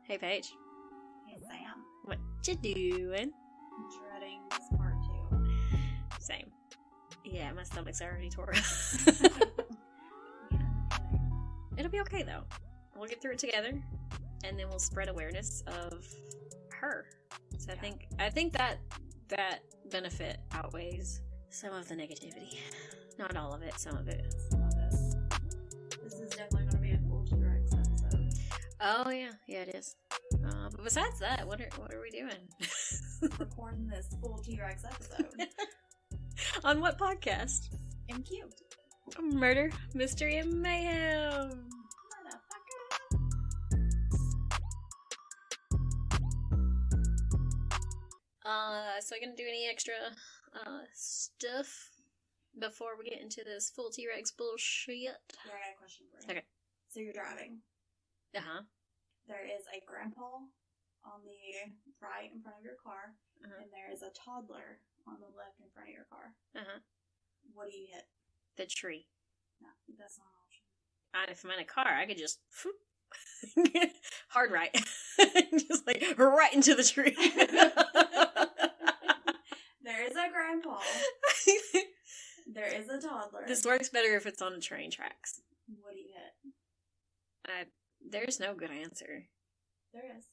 Hey, Paige. Hey, Sam. What you doing? I'm dreading this part 2. Same. Yeah, my stomach's already tore. It'll be okay, though. We'll get through it together, and then we'll spread awareness of her. So I think that benefit outweighs some of the negativity. Not all of it, some of it. This is definitely going to be a full T-Rex episode. Oh, yeah. Yeah, it is. But besides that, what are we doing? Recording this full T-Rex episode. On what podcast? MQ. Murder, Mystery, and Mayhem. So are you gonna do any extra stuff before we get into this full T-Rex bullshit? Yeah, I got a question for you. Okay. So you're driving. Uh-huh. There is a grandpa on the right in front of your car, and there is a toddler on the left in front of your car. Uh-huh. What do you hit? The tree. No, that's not an option. If I'm in a car, I could just hard right. Just like right into the tree. There is a grandpa. There is a toddler. This works better if it's on the train tracks. What do you hit? There's no good answer. There is.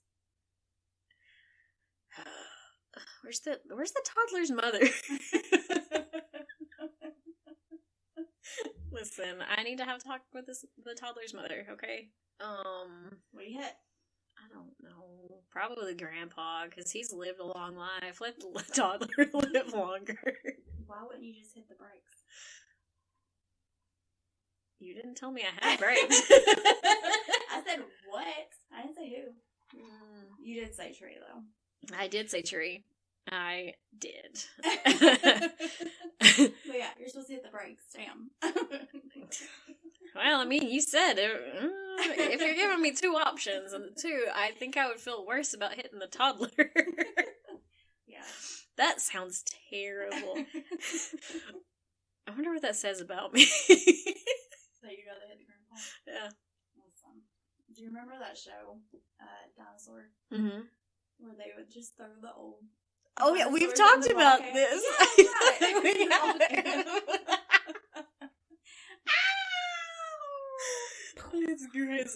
Where's the toddler's mother? Listen, I need to have a talk with the toddler's mother, okay? What do you hit? I don't know. Probably grandpa, because he's lived a long life. Let the toddler live longer. Why wouldn't you just hit the brakes? You didn't tell me I had brakes. I said what? I didn't say who. You did say tree, though. I did say tree. I did. But yeah, you're supposed to hit the brakes. Damn. Well, I mean, you said if you're giving me two options, and the two, I think I would feel worse about hitting the toddler. Yeah. That sounds terrible. I wonder what that says about me. So you'd rather hit the grandpa? Yeah. Awesome. Do you remember that show, Dinosaur? Mm-hmm. Where they would just throw the old... Oh, yeah, we've talked about this. Yeah, right. We have. It's great.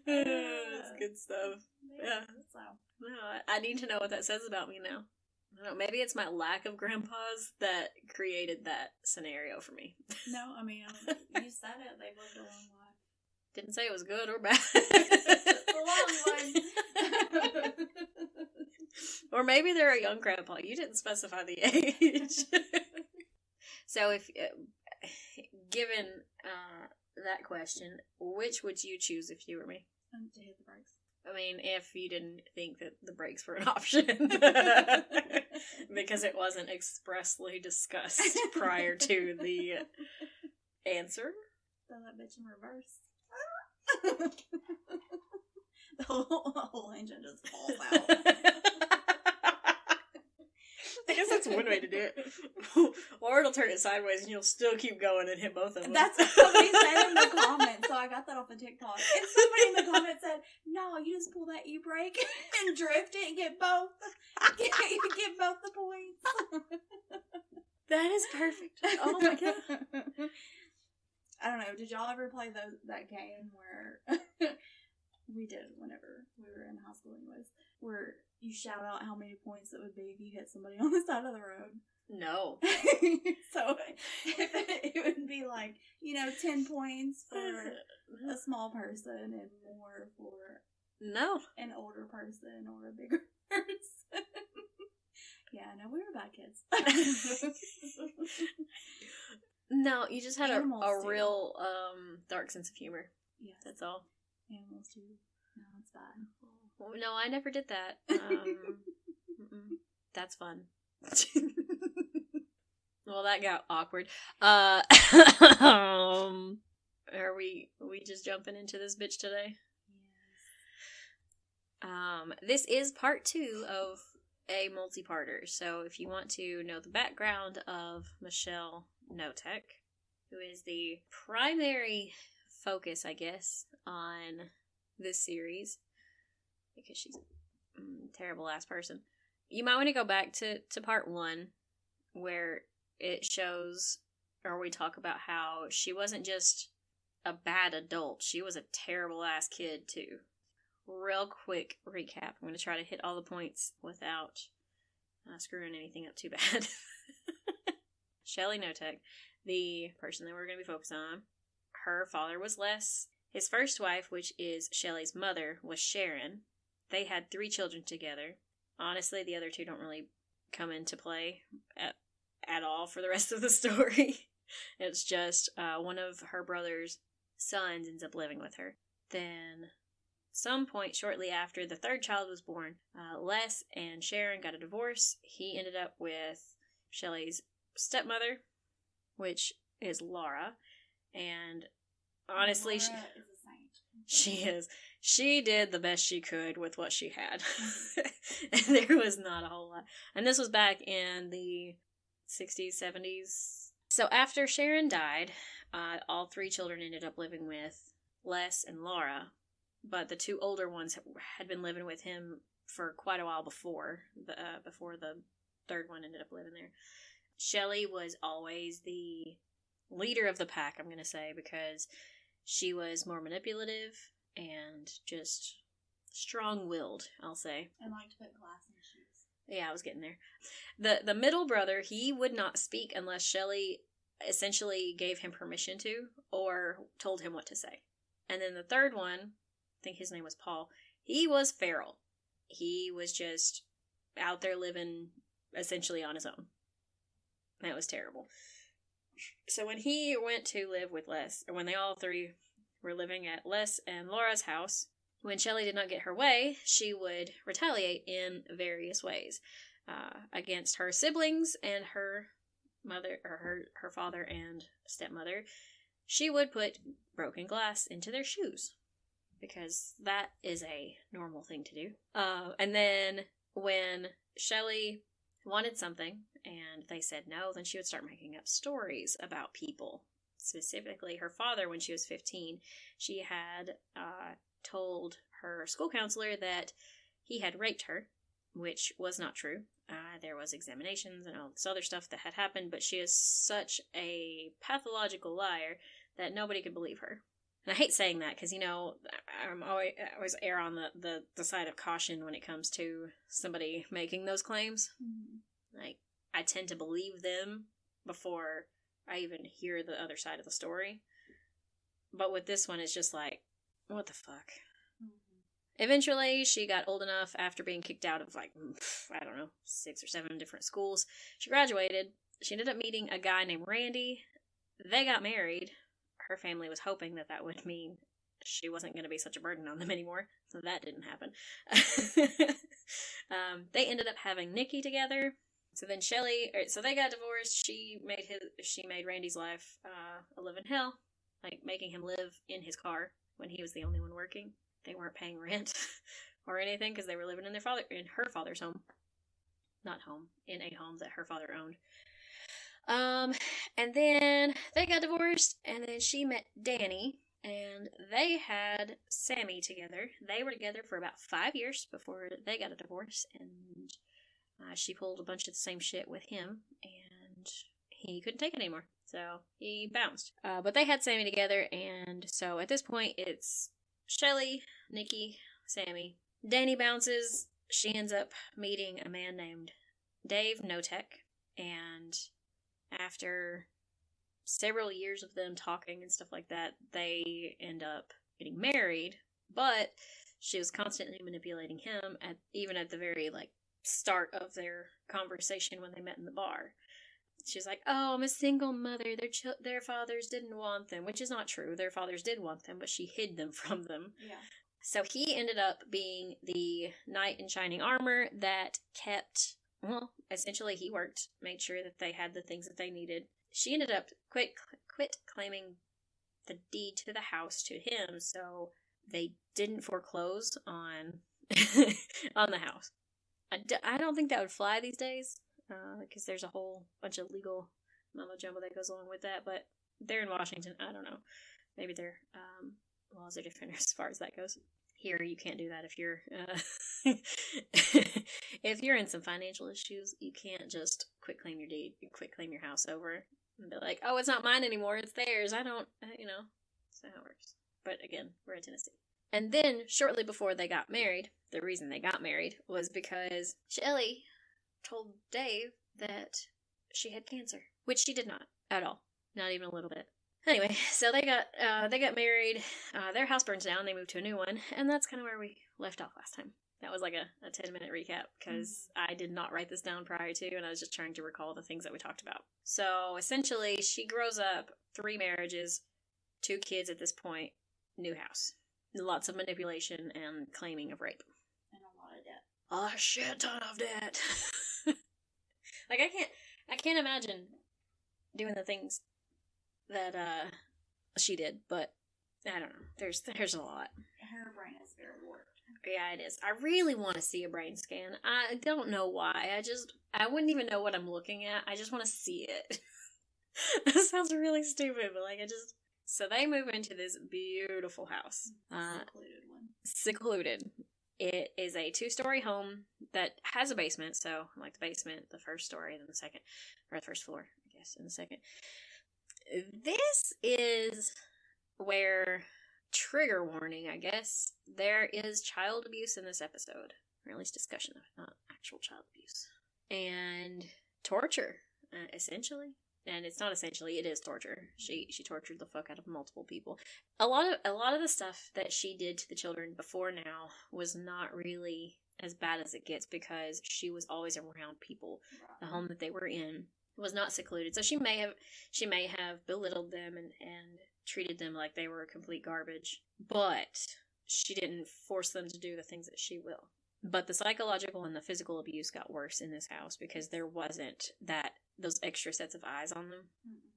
It's good stuff. Yeah. So. No, I need to know what that says about me now. I don't know, maybe it's my lack of grandpas that created that scenario for me. No, I mean, you said it. They've lived a long life. Didn't say it was good or bad. A long one. Or maybe they're a young grandpa. You didn't specify the age. So if, given that question, which would you choose if you were me? To hit the brakes. I mean, if you didn't think that the brakes were an option. Because it wasn't expressly discussed prior to the answer. Throw that bitch in reverse. The whole engine just falls out. I guess that's one way to do it. Or it'll turn it sideways and you'll still keep going and hit both of them. That's what somebody said in the comments, so I got that off of TikTok. And somebody in the comments said, no, you just pull that e-brake and drift it and get both. Get both the points. That is perfect. Oh my god. I don't know, did y'all ever play that game where we did whenever we were in high school anyways, where you shout out how many points it would be if you hit somebody on the side of the road? No. So it would be like, 10 points for a small person and more for an older person or a bigger person. Yeah, no, we were bad kids. No, you just had a real dark sense of humor. Yes. That's all. Animals too. No, it's bad. No, I never did that. That's fun. Well, that got awkward. Are we just jumping into this bitch today? Yes. This is part 2 of a multi-parter. So if you want to know the background of Dave Knotek, who is the primary focus, I guess, on this series, because she's a terrible ass person. You might want to go back to part 1, where it shows, or we talk about how she wasn't just a bad adult, she was a terrible ass kid too. Real quick recap. I'm going to try to hit all the points without screwing anything up too bad. Shelly Knotek, the person that we're going to be focused on, her father was Les. His first wife, which is Shelly's mother, was Sharon. They had 3 children together. Honestly, the other 2 don't really come into play at all for the rest of the story. It's just one of her brother's sons ends up living with her. Then, some point shortly after the 3rd child was born, Les and Sharon got a divorce. He ended up with Shelly's stepmother, which is Laura, and honestly, Laura is a saint. She is. She did the best she could with what she had. And there was not a whole lot. And this was back in the 60s, 70s. So after Sharon died, all 3 children ended up living with Les and Laura, but the 2 older ones had been living with him for quite a while before the 3rd one ended up living there. Shelly was always the leader of the pack, I'm going to say, because she was more manipulative and just strong-willed, I'll say. And liked to put glass in shoes. Yeah, I was getting there. The middle brother, he would not speak unless Shelly essentially gave him permission to, or told him what to say. And then the 3rd one, I think his name was Paul, he was feral. He was just out there living essentially on his own. That was terrible. So when he went to live with Les, or when they all 3 were living at Les and Laura's house, when Shelly did not get her way, she would retaliate in various ways against her siblings and her mother, or her father and stepmother. She would put broken glass into their shoes, because that is a normal thing to do. And then when Shelly wanted something and they said no, then she would start making up stories about people. Specifically, her father, when she was 15, she had told her school counselor that he had raped her, which was not true. There was examinations and all this other stuff that had happened, but she is such a pathological liar that nobody could believe her. And I hate saying that because, I always err on the side of caution when it comes to somebody making those claims. Mm-hmm. Like, I tend to believe them before I even hear the other side of the story. But with this one, it's just like, what the fuck? Mm-hmm. Eventually, she got old enough after being kicked out of, 6 or 7 different schools. She graduated. She ended up meeting a guy named Randy. They got married. Her family was hoping that would mean she wasn't going to be such a burden on them anymore. So that didn't happen. They ended up having Nikki together. So then so they got divorced. She made Randy's life a living hell, like making him live in his car when he was the only one working. They weren't paying rent or anything because they were living in her father's home, not home, in a home that her father owned. And then they got divorced, and then she met Danny, and they had Sammy together. They were together for about 5 years before they got a divorce, and she pulled a bunch of the same shit with him, and he couldn't take it anymore, so he bounced. But they had Sammy together, and so at this point, it's Shelly, Nikki, Sammy. Danny bounces. She ends up meeting a man named Dave Knotek, and after several years of them talking and stuff like that, they end up getting married, but she was constantly manipulating him even at the very start of their conversation when they met in the bar. She's like, "Oh, I'm a single mother. Their fathers didn't want them," which is not true. Their fathers did want them, but she hid them from them. Yeah. So he ended up being the knight in shining armor that kept. Well, essentially he made sure that they had the things that they needed. She ended up quit claiming the deed to the house to him, so they didn't foreclose on on the house. I don't think that would fly these days, because there's a whole bunch of legal mumbo jumbo that goes along with that, but they're in Washington, I don't know. maybe their laws are different as far as that goes. Here, you can't do that if you're if you're in some financial issues. You can't just quit claim your deed, quit claim your house over, and be like, "Oh, it's not mine anymore; it's theirs." I don't, that's not how it works. But again, we're in Tennessee. And then, shortly before they got married, the reason they got married was because Shelly told Dave that she had cancer, which she did not at all, not even a little bit. Anyway, so they got married. Their house burns down. They moved to a new one, and that's kind of where we left off last time. That was like a 10-minute recap because I did not write this down prior to, and I was just trying to recall the things that we talked about. So essentially, she grows up, 3 marriages, 2 kids at this point, new house, lots of manipulation and claiming of rape, and a lot of debt. A shit ton of debt. Like I can't imagine doing the things that she did, but I don't know. There's a lot. Her brain is very warped. Yeah, it is. I really want to see a brain scan. I don't know why. I wouldn't even know what I'm looking at. I just want to see it. That sounds really stupid, but so they move into this beautiful house. Secluded one. Secluded. It is a 2-story home that has a basement, so like the basement, the first story, then the second, or the first floor, I guess, and the second. This is where, trigger warning, I guess, there is child abuse in this episode. Or at least discussion of it, not actual child abuse. And torture, essentially. And it's not essentially, it is torture. She tortured the fuck out of multiple people. A lot of the stuff that she did to the children before now was not really as bad as it gets because she was always around people. The home that they were in was not secluded. So she may have belittled them and treated them like they were complete garbage. But she didn't force them to do the things that she will. But the psychological and the physical abuse got worse in this house because there wasn't those extra sets of eyes on them. Mm-hmm.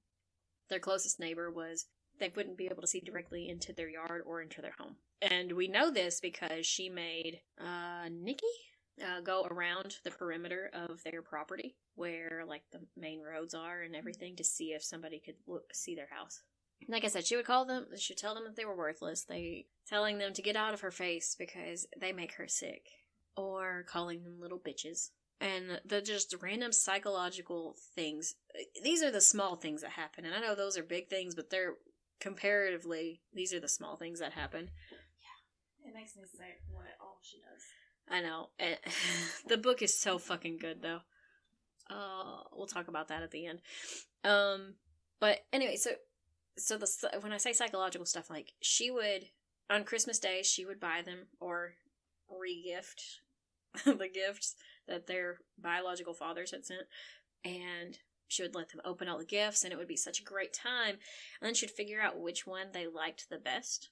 Their closest neighbor they wouldn't be able to see directly into their yard or into their home. And we know this because she made Nikki go around the perimeter of their property where like the main roads are and everything to see if somebody could see their house. Like I said, she would call them, she'd tell them that they were worthless, telling them to get out of her face because they make her sick. Or calling them little bitches. And the just random psychological things. These are the small things that happen. And I know those are big things, but they're comparatively, these are the small things that happen. Yeah. It makes me sick what all she does. I know. The book is so fucking good, though. We'll talk about that at the end. But anyway, so when I say psychological stuff, like, she would, on Christmas Day, she would buy them or re-gift the gifts that their biological fathers had sent, and she would let them open all the gifts, and it would be such a great time, and then she'd figure out which one they liked the best,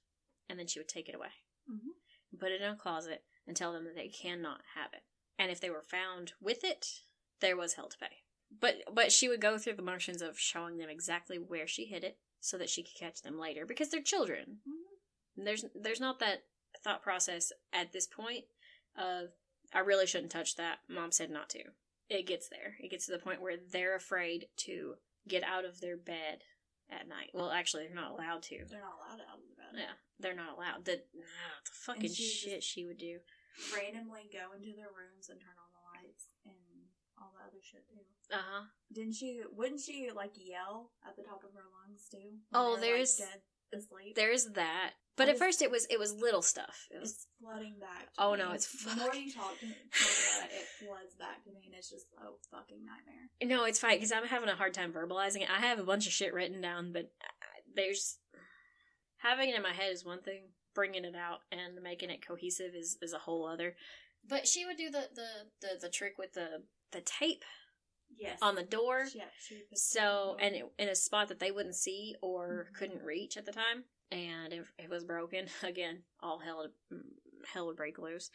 and then she would take it away, and put it in a closet, and tell them that they cannot have it, and if they were found with it, there was hell to pay. But she would go through the motions of showing them exactly where she hid it, so that she could catch them later, because they're children. There's not that thought process at this point of, I really shouldn't touch that. Mom said not to. It gets there. It gets to the point where they're afraid to get out of their bed at night. Well, actually, they're not allowed to. They're not allowed out of the bed. Yeah, they're not allowed. The fucking shit she would do. Randomly go into their rooms and turn on the lights and all the other shit too. Wouldn't she like yell at the top of her lungs too? Oh, there's like, dead asleep? There's that. But at first it was little stuff. It's flooding back to me. No, it's fucking... The more you talk about it floods back to me, and it's just a fucking nightmare. No, it's fine, because I'm having a hard time verbalizing it. I have a bunch of shit written down, but there's... Having it in my head is one thing. Bringing it out and making it cohesive is a whole other. But she would do the trick with the tape. Yes. On the door. Yeah, so, and in a spot that they wouldn't see or couldn't reach at the time. And if it was broken, again, all hell would break loose.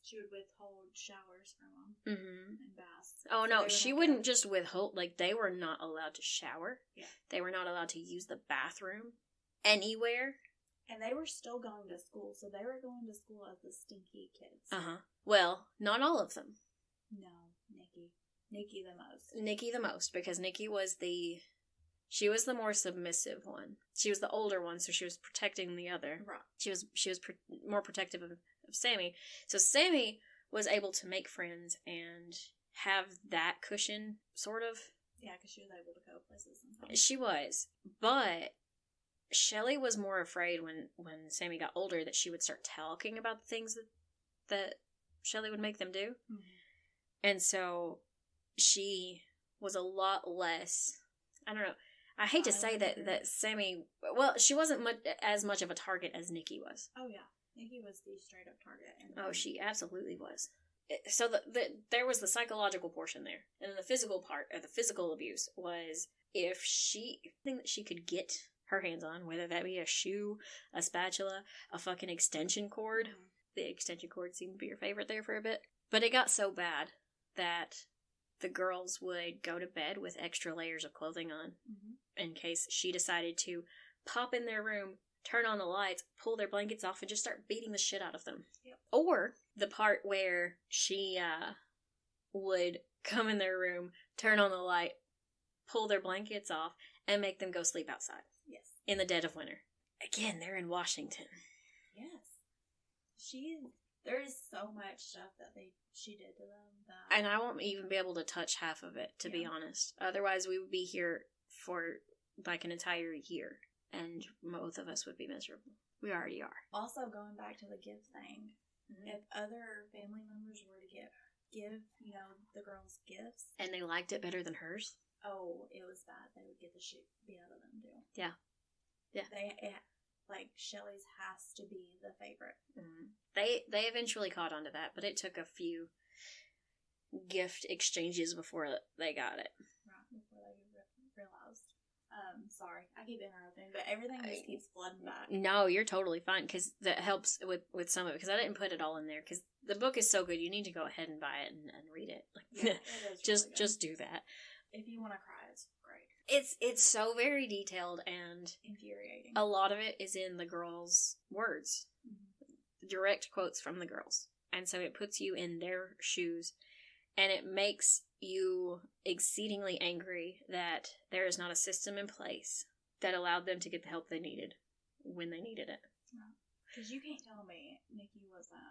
She would withhold showers from them. And baths. Oh, no, she wouldn't just withhold, like, they were not allowed to shower. Yeah. They were not allowed to use the bathroom anywhere. And they were still going to school, so they were going to school as the stinky kids. Well, not all of them. No, Nikki the most. Nikki the most, because Nikki was the She was the more submissive one. She was the older one, so she was protecting the other. Right. She was more protective of Sammy. So Sammy was able to make friends and have that cushion, sort of. Yeah, because she was able to go places sometimes. She was. But Shelly was more afraid when Sammy got older that she would start talking about the things that Shelly would make them do. Mm-hmm. And so she was a lot less, I don't know, I hate to say that Sammy, well, she wasn't as much of a target as Nikki was. Oh, yeah. Nikki was the straight up target. Oh, she absolutely was. So there was the psychological portion there. And then the physical part, or the physical abuse, was if anything that she could get her hands on, whether that be a shoe, a spatula, a fucking extension cord. Mm-hmm. The extension cord seemed to be her favorite there for a bit. But it got so bad that the girls would go to bed with extra layers of clothing on. Mm-hmm. In case she decided to pop in their room, turn on the lights, pull their blankets off, and just start beating the shit out of them. Yep. Or the part where she would come in their room, turn on the light, pull their blankets off, and make them go sleep outside. Yes. In the dead of winter. Again, they're in Washington. Yes. There is so much stuff that she did to them. And I won't even be able to touch half of it, to be honest. Otherwise, we would be here for like an entire year, and both of us would be miserable. We already are. Also, going back to the gift thing, mm-hmm. If other family members were to give, the girls gifts, and they liked it better than hers, oh, it was bad. They would get the shit beat out of them too. Yeah. Shelly's has to be the favorite. Mm-hmm. They eventually caught on to that, but it took a few gift exchanges before they got it. Right, before they realized. Sorry, I keep interrupting, but everything just keeps flooding back. No, you're totally fine, because that helps with some of it, because I didn't put it all in there, because the book is so good, you need to go ahead and buy it and read it. Yeah, it is just do that. If you want to cry, it's great. It's so very detailed and infuriating. A lot of it is in the girls' words. Mm-hmm. Direct quotes from the girls. And so it puts you in their shoes, and it makes you exceedingly angry that there is not a system in place that allowed them to get the help they needed when they needed it. Because you can't tell me Nikki wasn't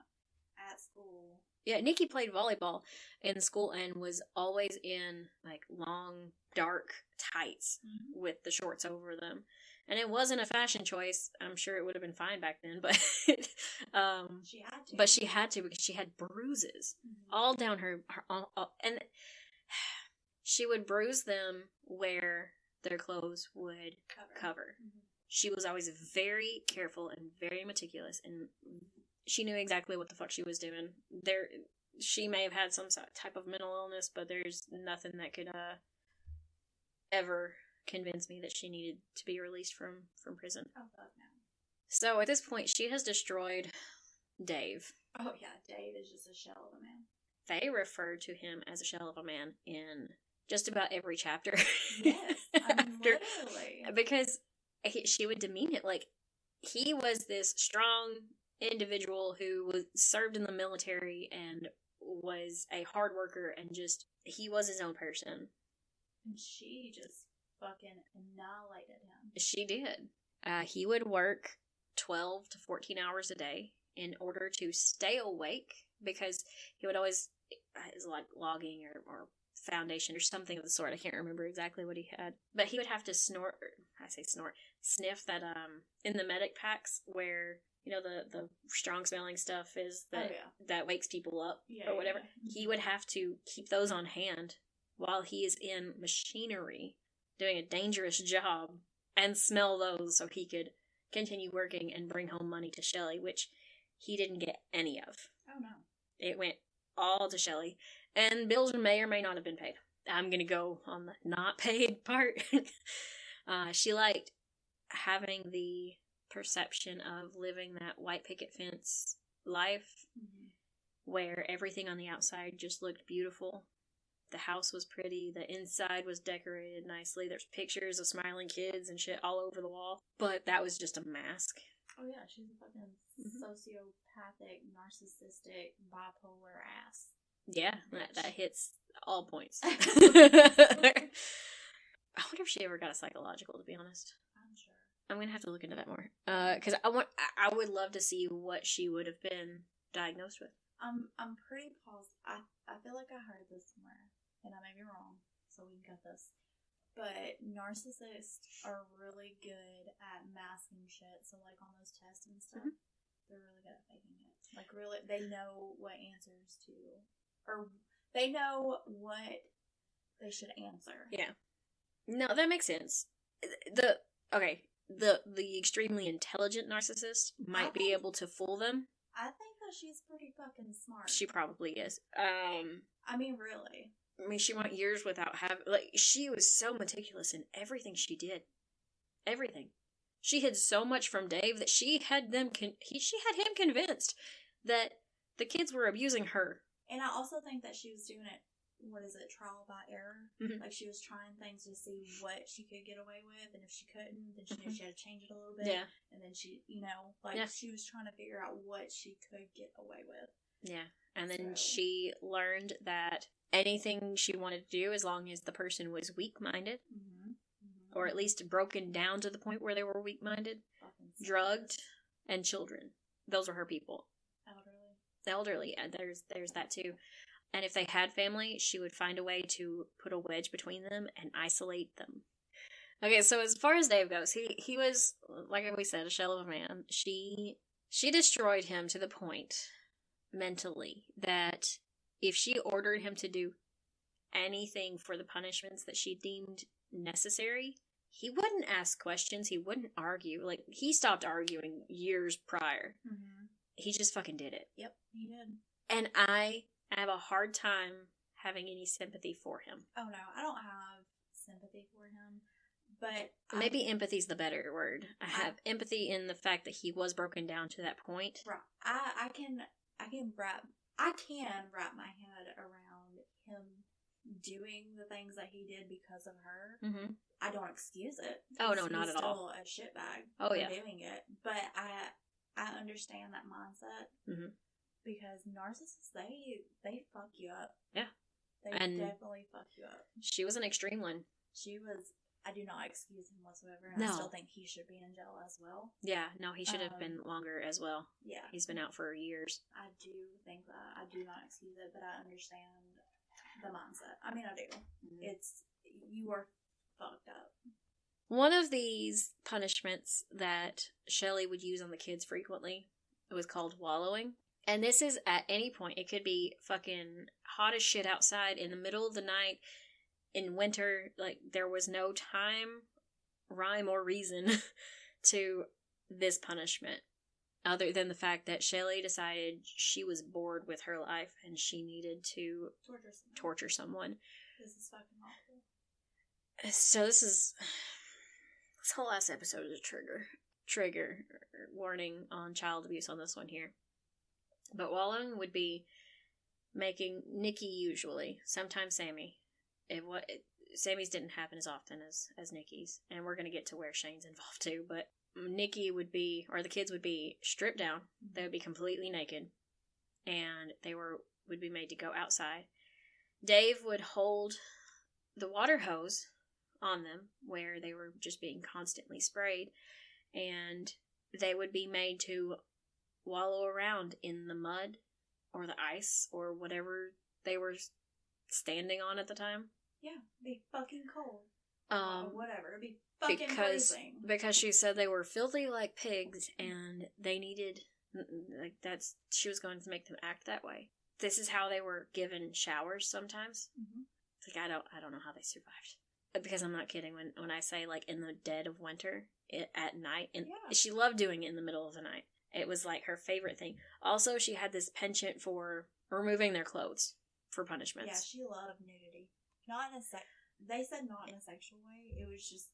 at school. Yeah, Nikki played volleyball in school and was always in, like, long, dark tights mm-hmm. with the shorts over them. And it wasn't a fashion choice. I'm sure it would have been fine back then, but she had to. But she had to, because she had bruises mm-hmm. all down her and she would bruise them where their clothes would cover. Mm-hmm. She was always very careful and very meticulous, and she knew exactly what the fuck she was doing. She may have had some type of mental illness, but there's nothing that could ever convince me that she needed to be released from prison. Oh, fuck no. So at this point, she has destroyed Dave. Oh, yeah, Dave is just a shell of a man. They refer to him as a shell of a man in just about every chapter. Yes, literally. Because she would demean it like he was this strong individual who was served in the military and was a hard worker, and just he was his own person. And she just fucking annihilated him. She did. He would work 12 to 14 hours a day in order to stay awake, because he would always like logging or foundation or something of the sort. I can't remember exactly what he had, but he would have to sniff that in the medic packs where the strong smelling stuff is that wakes people up or whatever. Yeah. He would have to keep those on hand while he is in machinery doing a dangerous job and smell those so he could continue working and bring home money to Shelly, which he didn't get any of. Oh no. It went all to Shelly, and bills may or may not have been paid. I'm gonna go on the not paid part. She liked having the perception of living that white picket fence life, mm-hmm. where everything on the outside just looked beautiful. The house was pretty, the inside was decorated nicely, there's pictures of smiling kids and shit all over the wall, but that was just a mask. Oh yeah, she's a fucking sociopathic, narcissistic, bipolar ass. Yeah, that hits all points. I wonder if she ever got a psychological, to be honest. I'm sure. I'm going to have to look into that more. Because I would love to see what she would have been diagnosed with. I'm pretty positive. I feel like I heard this somewhere, and I may be wrong, so we can cut this. But narcissists are really good at masking shit. So, like, on those tests and stuff, they're really good at faking it. Like, really, they know what answers to, or they know what they should answer. Yeah. No, that makes sense. The extremely intelligent narcissist might be able to fool them. I think that she's pretty fucking smart. She probably is. I mean, really. I mean, she went years without having... Like, she was so meticulous in everything she did. Everything. She hid so much from Dave that she had him convinced that the kids were abusing her. And I also think that she was doing it, trial by error? Mm-hmm. Like, she was trying things to see what she could get away with, and if she couldn't, then she knew she had to change it a little bit. Yeah. And then she, she was trying to figure out what she could get away with. Yeah. And then she learned that anything she wanted to do, as long as the person was weak-minded, or at least broken down to the point where they were weak-minded, drugged, and children. Those were her people. Elderly. There's that too. And if they had family, she would find a way to put a wedge between them and isolate them. Okay, so as far as Dave goes, he was, like we said, a shell of a man. She destroyed him to the point, mentally, that if she ordered him to do anything for the punishments that she deemed necessary, he wouldn't ask questions, he wouldn't argue. Like, he stopped arguing years prior. Mm-hmm. He just fucking did it. Yep, he did. And I have a hard time having any sympathy for him. Oh no, I don't have sympathy for him, but... Maybe empathy's the better word. I have empathy in the fact that he was broken down to that point. Right. I can wrap my head around him doing the things that he did because of her. Mm-hmm. I don't excuse it. Oh no, not at all. He's still a shitbag for doing it, but I understand that mindset. Mm-hmm. Because narcissists, they fuck you up. Yeah. They definitely fuck you up. She was an extreme one. I do not excuse him whatsoever. And I still think he should be in jail as well. Yeah, no, he should have been longer as well. Yeah. He's been out for years. I do think that. I do not excuse it, but I understand the mindset. I mean, I do. Mm-hmm. You are fucked up. One of these punishments that Shelly would use on the kids frequently, it was called wallowing. And this is at any point. It could be fucking hot as shit outside in the middle of the night in winter. Like, there was no time, rhyme, or reason to this punishment other than the fact that Shelly decided she was bored with her life and she needed to torture someone. This is fucking awful. So this whole last episode is a trigger warning on child abuse on this one here. But wallowing would be making Nikki usually, sometimes Sammy. Sammy's didn't happen as often as Nikki's, and we're going to get to where Shane's involved too, but Nikki would be, or the kids would be stripped down, they would be completely naked, and they would be made to go outside. Dave would hold the water hose on them, where they were just being constantly sprayed, and they would be made to wallow around in the mud or the ice or whatever they were standing on at the time. Yeah, be fucking cold. Whatever, be fucking freezing. Because she said they were filthy like pigs and they needed, she was going to make them act that way. This is how they were given showers sometimes. Mm-hmm. It's like, I don't know how they survived. Because I'm not kidding when I say, like, in the dead of winter, at night, and she loved doing it in the middle of the night. It was, like, her favorite thing. Also, she had this penchant for removing their clothes for punishments. Yeah, she loved nudity. They said not in a sexual way. It was just,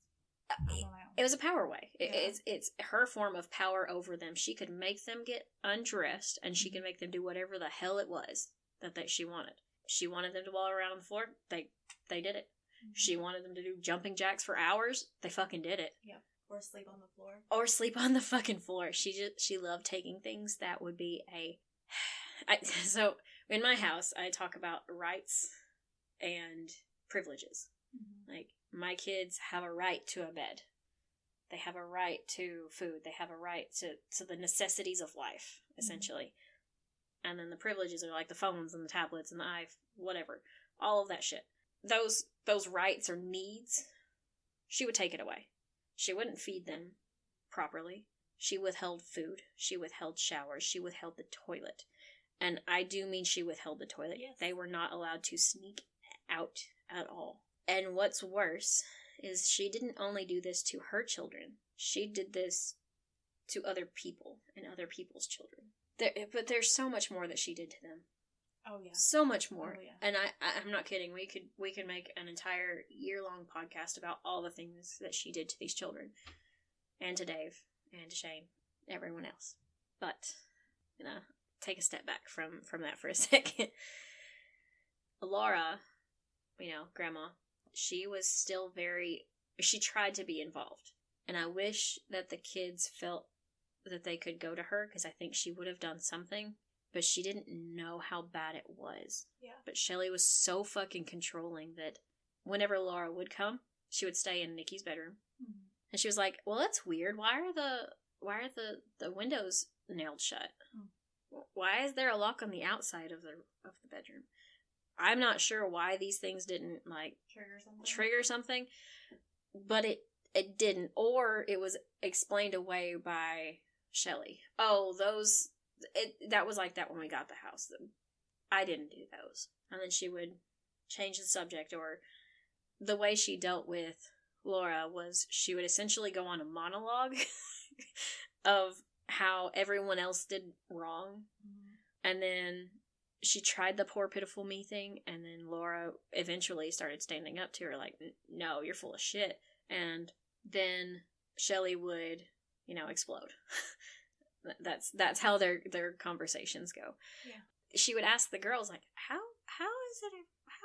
I don't know. It was a power way. It's her form of power over them. She could make them get undressed, and she could make them do whatever the hell it was that she wanted. She wanted them to walk around on the floor. They did it. Mm-hmm. She wanted them to do jumping jacks for hours. They fucking did it. Yeah. Or sleep on the floor. Or sleep on the fucking floor. She loved taking things that would be so, in my house, I talk about rights and privileges. Mm-hmm. Like, my kids have a right to a bed. They have a right to food. They have a right to the necessities of life, essentially. And then the privileges are like the phones and the tablets and the whatever. All of that shit. Those rights or needs, she would take it away. She wouldn't feed them properly. She withheld food. She withheld showers. She withheld the toilet. And I do mean she withheld the toilet. Yes. They were not allowed to sneak out at all. And what's worse is she didn't only do this to her children. She did this to other people and other people's children. But there's so much more that she did to them. Oh yeah, so much more. Oh, yeah. And I'm not kidding. We could make an entire year-long podcast about all the things that she did to these children, and to Dave, and to Shane, everyone else. But take a step back from that for a second. Laura, Grandma, she was still she tried to be involved, and I wish that the kids felt that they could go to her, because I think she would have done something. But she didn't know how bad it was. Yeah. But Shelly was so fucking controlling that whenever Laura would come, she would stay in Nikki's bedroom. Mm-hmm. And she was like, well, that's weird. Why are the windows nailed shut? Mm. Why is there a lock on the outside of the bedroom? I'm not sure why these things didn't, trigger something. But it didn't. Or it was explained away by Shelly. Oh, that was like that when we got the house. I didn't do those. And then she would change the subject, or the way she dealt with Laura was she would essentially go on a monologue of how everyone else did wrong. Mm-hmm. And then she tried the poor pitiful me thing, and then Laura eventually started standing up to her like, no, you're full of shit. And then Shelly would, explode. That's how their conversations go. Yeah. She would ask the girls like, how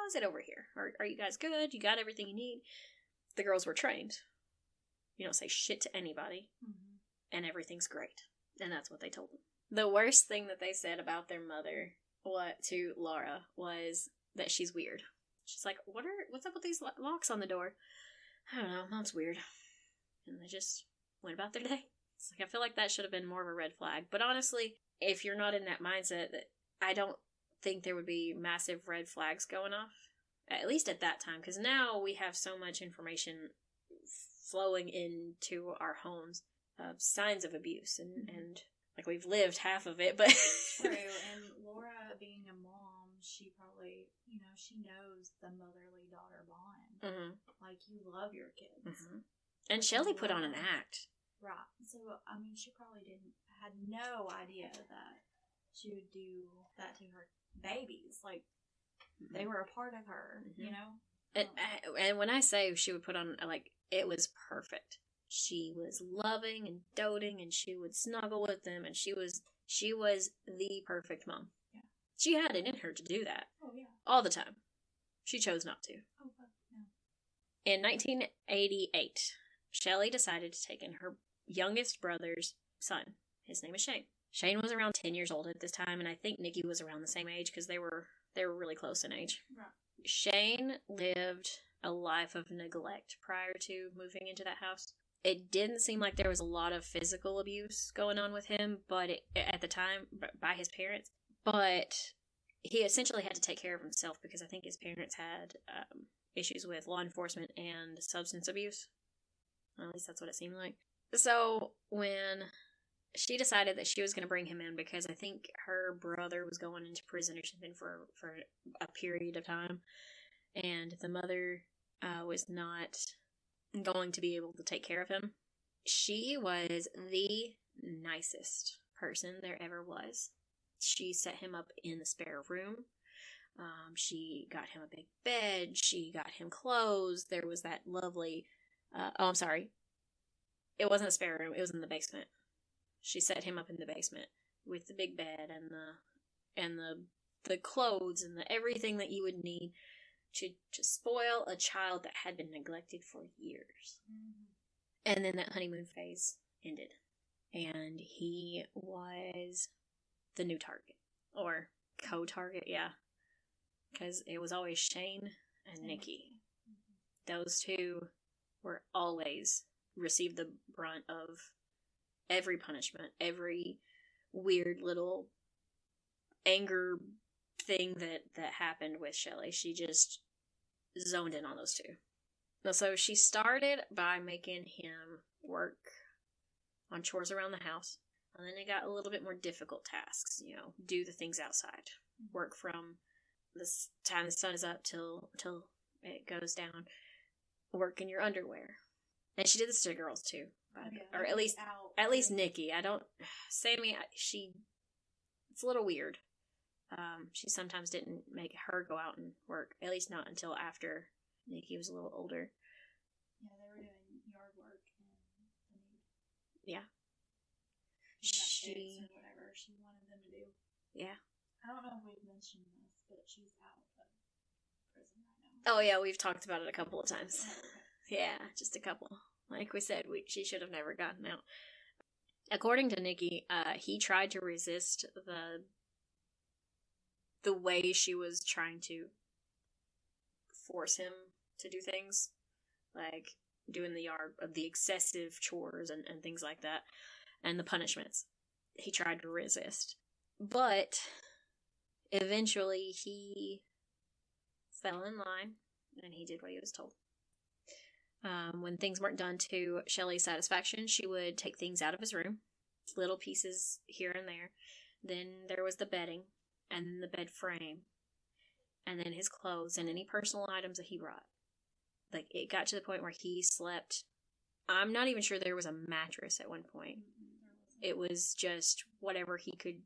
is it over here? Are you guys good? You got everything you need? The girls were trained. You don't say shit to anybody, and everything's great. And that's what they told them. The worst thing that they said about their mother, to Laura, was that she's weird. She's like, what's up with these locks on the door? I don't know, Mom's weird. And they just went about their day. It's like, I feel like that should have been more of a red flag. But honestly, if you're not in that mindset, I don't think there would be massive red flags going off. At least at that time. Because now we have so much information flowing into our homes of signs of abuse. And like, we've lived half of it, but... True. And Laura, being a mom, she probably, she knows the motherly daughter bond. Mm-hmm. Like, you love your kids. Mm-hmm. And Shelly put on an act. Right. So, she probably had no idea that she would do that to her babies. Like, they were a part of her, And when I say she would put on, it was perfect. She was loving and doting, and she would snuggle with them, and she was the perfect mom. Yeah. She had it in her to do that. Oh, yeah. All the time. She chose not to. Oh, no. In 1988, Shelly decided to take in her youngest brother's son. His name is Shane. Shane was around 10 years old at this time, and I think Nikki was around the same age because they were really close in age. Right. Shane lived a life of neglect prior to moving into that house. It didn't seem like there was a lot of physical abuse going on with him, but at the time, by his parents. But he essentially had to take care of himself because I think his parents had issues with law enforcement and substance abuse. Well, at least that's what it seemed like. So when she decided that she was going to bring him in because I think her brother was going into prison or something for a period of time, and the mother was not going to be able to take care of him. She was the nicest person there ever was. She set him up in the spare room. She got him a big bed. She got him clothes. There was that lovely... I'm sorry. It wasn't a spare room. It was in the basement. She set him up in the basement with the big bed and the clothes and everything that you would need to spoil a child that had been neglected for years. Mm-hmm. And then that honeymoon phase ended. And he was the new target. Or co-target, yeah. Because it was always Shane and Nikki. those two were always received the brunt of every punishment, every weird little anger thing that happened with Shelly. She just zoned in on those two. So she started by making him work on chores around the house, and then it got a little bit more difficult tasks, do the things outside. Work from the time the sun is up till it goes down. Work in your underwear. And she did this to girls too. Or at least Nikki. Sammy, it's a little weird. She sometimes didn't make her go out and work, at least not until after Nikki was a little older. Yeah, they were doing yard work and yeah. She or whatever she wanted them to do. Yeah. I don't know if we've mentioned this, but she's out of prison right now. Oh yeah, we've talked about it a couple of times. Yeah, just a couple. Like we said, she should have never gotten out. According to Nikki, he tried to resist the way she was trying to force him to do things, like doing the excessive chores and things like that, and the punishments. He tried to resist. But eventually he fell in line and he did what he was told. When things weren't done to Shelly's satisfaction, she would take things out of his room, little pieces here and there. Then there was the bedding, and then the bed frame, and then his clothes, and any personal items that he brought. Like, it got to the point where he slept. I'm not even sure there was a mattress at one point. It was just whatever he could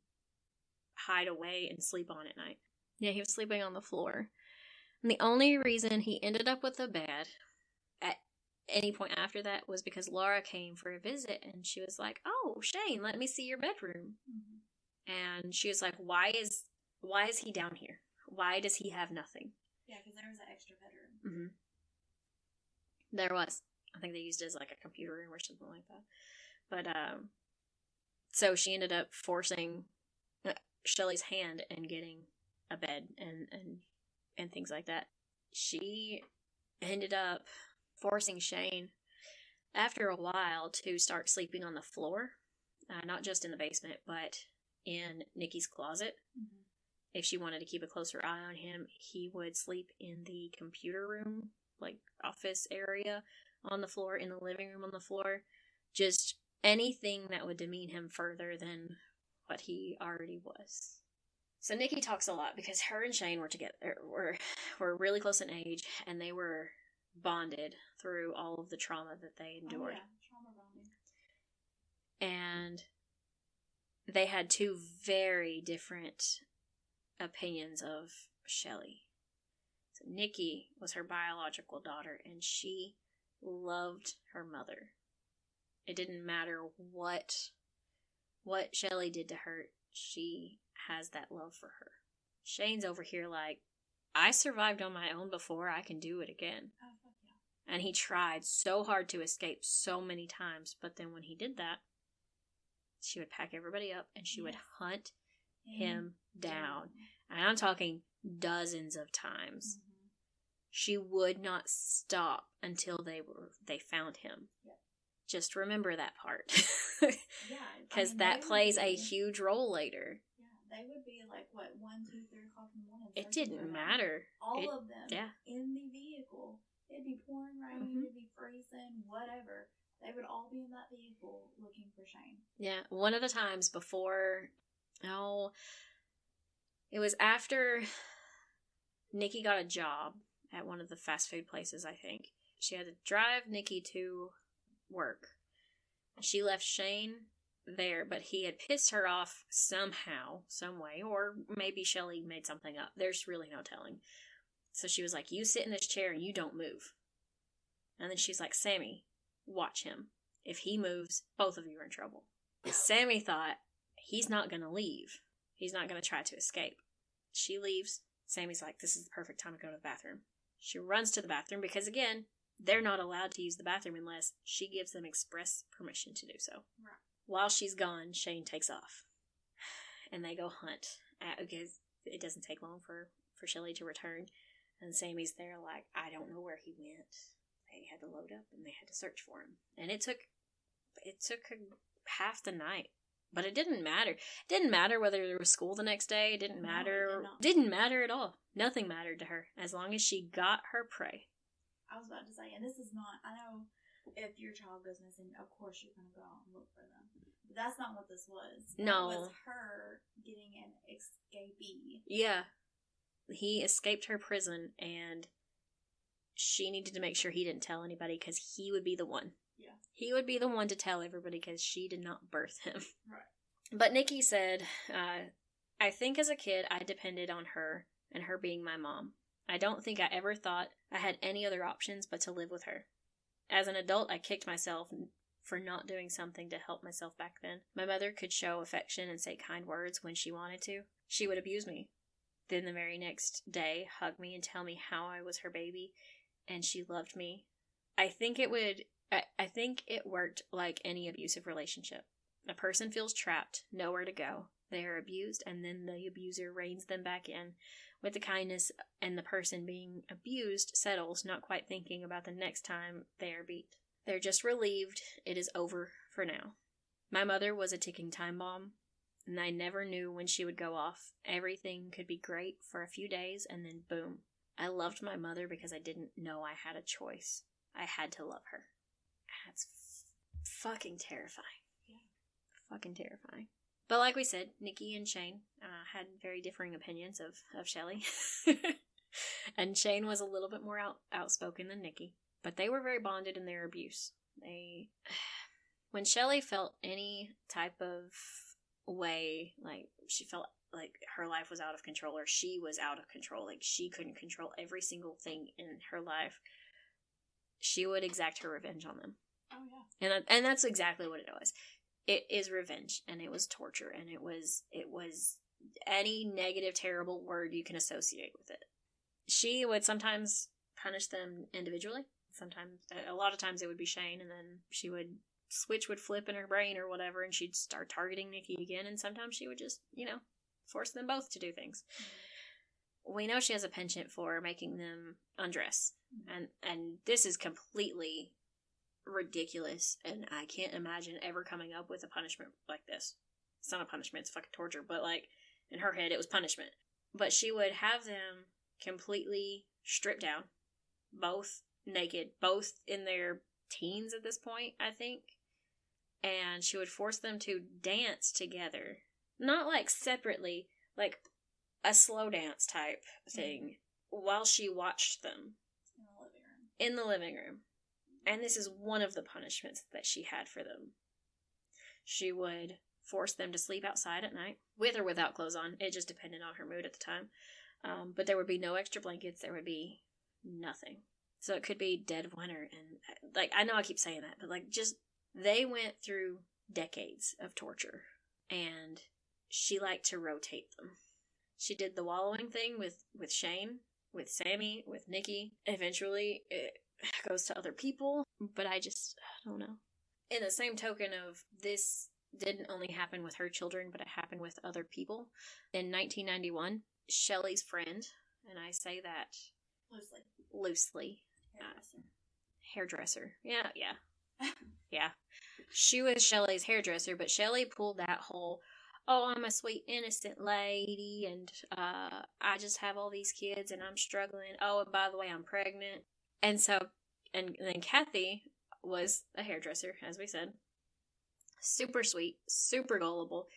hide away and sleep on at night. Yeah, he was sleeping on the floor. And the only reason he ended up with a bed at any point after that was because Laura came for a visit, and she was like, "Oh, Shane, let me see your bedroom." Mm-hmm. And she was like, why is he down here? Why does he have nothing? Yeah, because there was an extra bedroom. Mm-hmm. There was. I think they used it as like a computer room or something like that. But, so she ended up forcing Shelly's hand and getting a bed and things like that. She ended up forcing Shane, after a while, to start sleeping on the floor. Not just in the basement, but in Nikki's closet. Mm-hmm. If she wanted to keep a closer eye on him, he would sleep in the computer room, like office area, on the floor, in the living room on the floor. Just anything that would demean him further than what he already was. So Nikki talks a lot because her and Shane were together, were really close in age, and they were bonded through all of the trauma that they endured. Oh, yeah. Trauma bonding. And they had two very different opinions of Shelly. So Nikki was her biological daughter, and she loved her mother. It didn't matter what Shelly did to her, she has that love for her. Shane's over here like, I survived on my own before, I can do it again. Oh, fuck yeah. And he tried so hard to escape so many times, but then when he did that, she would pack everybody up and she would hunt him down. And I'm talking dozens of times. Mm-hmm. She would not stop until they found him. Yeah. Just remember that part. Because that plays a huge role later. Yeah, they would be like, what, 1, 2, 3 o'clock in the morning? It didn't matter. All of them in the vehicle. It'd be pouring rain, mm-hmm. It'd be freezing, whatever. They would all be in that vehicle looking for Shane. Yeah, one of the times before, it was after Nikki got a job at one of the fast food places, I think. She had to drive Nikki to work. She left Shane there, but he had pissed her off somehow, some way, or maybe Shelly made something up. There's really no telling. So she was like, you sit in this chair and you don't move. And then she's like, Sammy, watch him. If he moves, both of you are in trouble. Sammy thought, he's not going to leave. He's not going to try to escape. She leaves. Sammy's like, this is the perfect time to go to the bathroom. She runs to the bathroom because, again, they're not allowed to use the bathroom unless she gives them express permission to do so. Right. While she's gone, Shane takes off. And they go hunt. Because it doesn't take long for Shelly to return. And Sammy's there like, I don't know where he went. They had to load up and they had to search for him. And it took half the night. But it didn't matter. It didn't matter whether there was school the next day. It didn't matter. No, didn't matter at all. Nothing mattered to her as long as she got her prey. I was about to say, and this is not, I know if your child goes missing, of course you're going to go out and look for them. But that's not what this was. No. It was her getting an escapee. Yeah. He escaped her prison, and she needed to make sure he didn't tell anybody because he would be the one. Yeah. He would be the one to tell everybody because she did not birth him. Right. But Nikki said, I think as a kid I depended on her and her being my mom. I don't think I ever thought I had any other options but to live with her. As an adult, I kicked myself for not doing something to help myself back then. My mother could show affection and say kind words when she wanted to. She would abuse me. Then the very next day, hug me and tell me how I was her baby, and she loved me. I think it worked like any abusive relationship. A person feels trapped, nowhere to go. They are abused, and then the abuser reins them back in with the kindness, and the person being abused settles, not quite thinking about the next time they are beat. They're just relieved it is over for now. My mother was a ticking time bomb, and I never knew when she would go off. Everything could be great for a few days, and then boom. I loved my mother because I didn't know I had a choice. I had to love her. That's fucking terrifying. Yeah. Fucking terrifying. But like we said, Nikki and Shane had very differing opinions of Shelly. And Shane was a little bit more outspoken than Nikki. But they were very bonded in their abuse. When Shelly felt any type of way, like she felt like her life was out of control or she was out of control, like she couldn't control every single thing in her life, she would exact her revenge on them. Oh, yeah. And that's exactly what it was. It is revenge, and it was torture, and it was any negative, terrible word you can associate with it. She would sometimes punish them individually. Sometimes, a lot of times it would be Shane, and then switch would flip in her brain or whatever, and she'd start targeting Nikki again, and sometimes she would just, force them both to do things. Mm-hmm. We know she has a penchant for making them undress, mm-hmm. and this is completely ridiculous, and I can't imagine ever coming up with a punishment like this. It's not a punishment, it's fucking torture, but in her head it was punishment. But she would have them completely stripped down, both naked, both in their teens at this point, I think, and she would force them to dance together, not separately, a slow dance type thing, while she watched them in the living room. And this is one of the punishments that she had for them. She would force them to sleep outside at night, with or without clothes on. It just depended on her mood at the time. But there would be no extra blankets. There would be nothing. So it could be dead of winter. And, I know I keep saying that, but, they went through decades of torture. And she liked to rotate them. She did the wallowing thing with Shane, with Sammy, with Nikki. Eventually, it goes to other people, but I don't know. In the same token of this didn't only happen with her children, but it happened with other people. In 1991, Shelly's friend, and I say that loosely, hairdresser. Yeah. Yeah. She was Shelly's hairdresser, but Shelly pulled that whole, oh, I'm a sweet, innocent lady, and I just have all these kids, and I'm struggling. Oh, and by the way, I'm pregnant. And so, and then Kathy was a hairdresser, as we said. Super sweet, super gullible.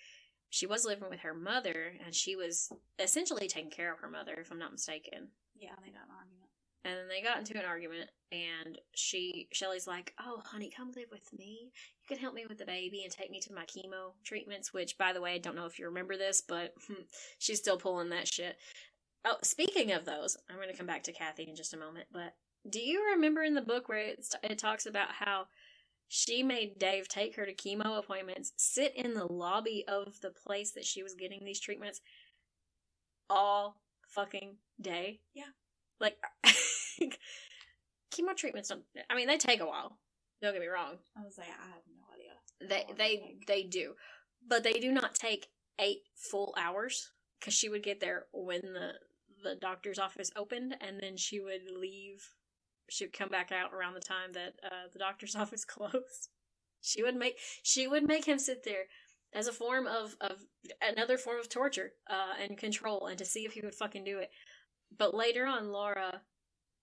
She was living with her mother, and she was essentially taking care of her mother, if I'm not mistaken. Yeah, they got an argument. And then they got into an argument, and Shelly's like, oh, honey, come live with me. You can help me with the baby and take me to my chemo treatments, which, by the way, I don't know if you remember this, but she's still pulling that shit. Oh, speaking of those, I'm going to come back to Kathy in just a moment, but do you remember in the book where it talks about how she made Dave take her to chemo appointments, sit in the lobby of the place that she was getting these treatments all fucking day? Yeah. Chemo treatments they take a while. Don't get me wrong. I was like, I have no idea. They do. But they do not take 8 full hours, because she would get there when the doctor's office opened, and then she would leave. She would come back out around the time that the doctor's office closed. She would make him sit there as a form of another form of torture and control, and to see if he would fucking do it. But later on, Laura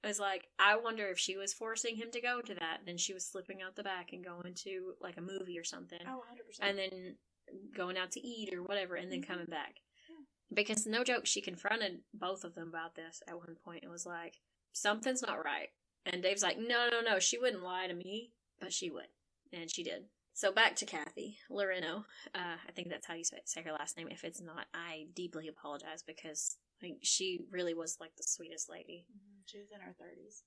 was like, I wonder if she was forcing him to go to that, then she was slipping out the back and going to like a movie or something. Oh, 100%. And then going out to eat or whatever, and then coming back. Yeah. Because, no joke, she confronted both of them about this at one point. It was like, something's not right. And Dave's like, no, she wouldn't lie to me, but she would. And she did. So back to Kathy Loreno. I think that's how you say her last name. If it's not, I deeply apologize, because she really was like the sweetest lady. Mm-hmm. She was in her 30s.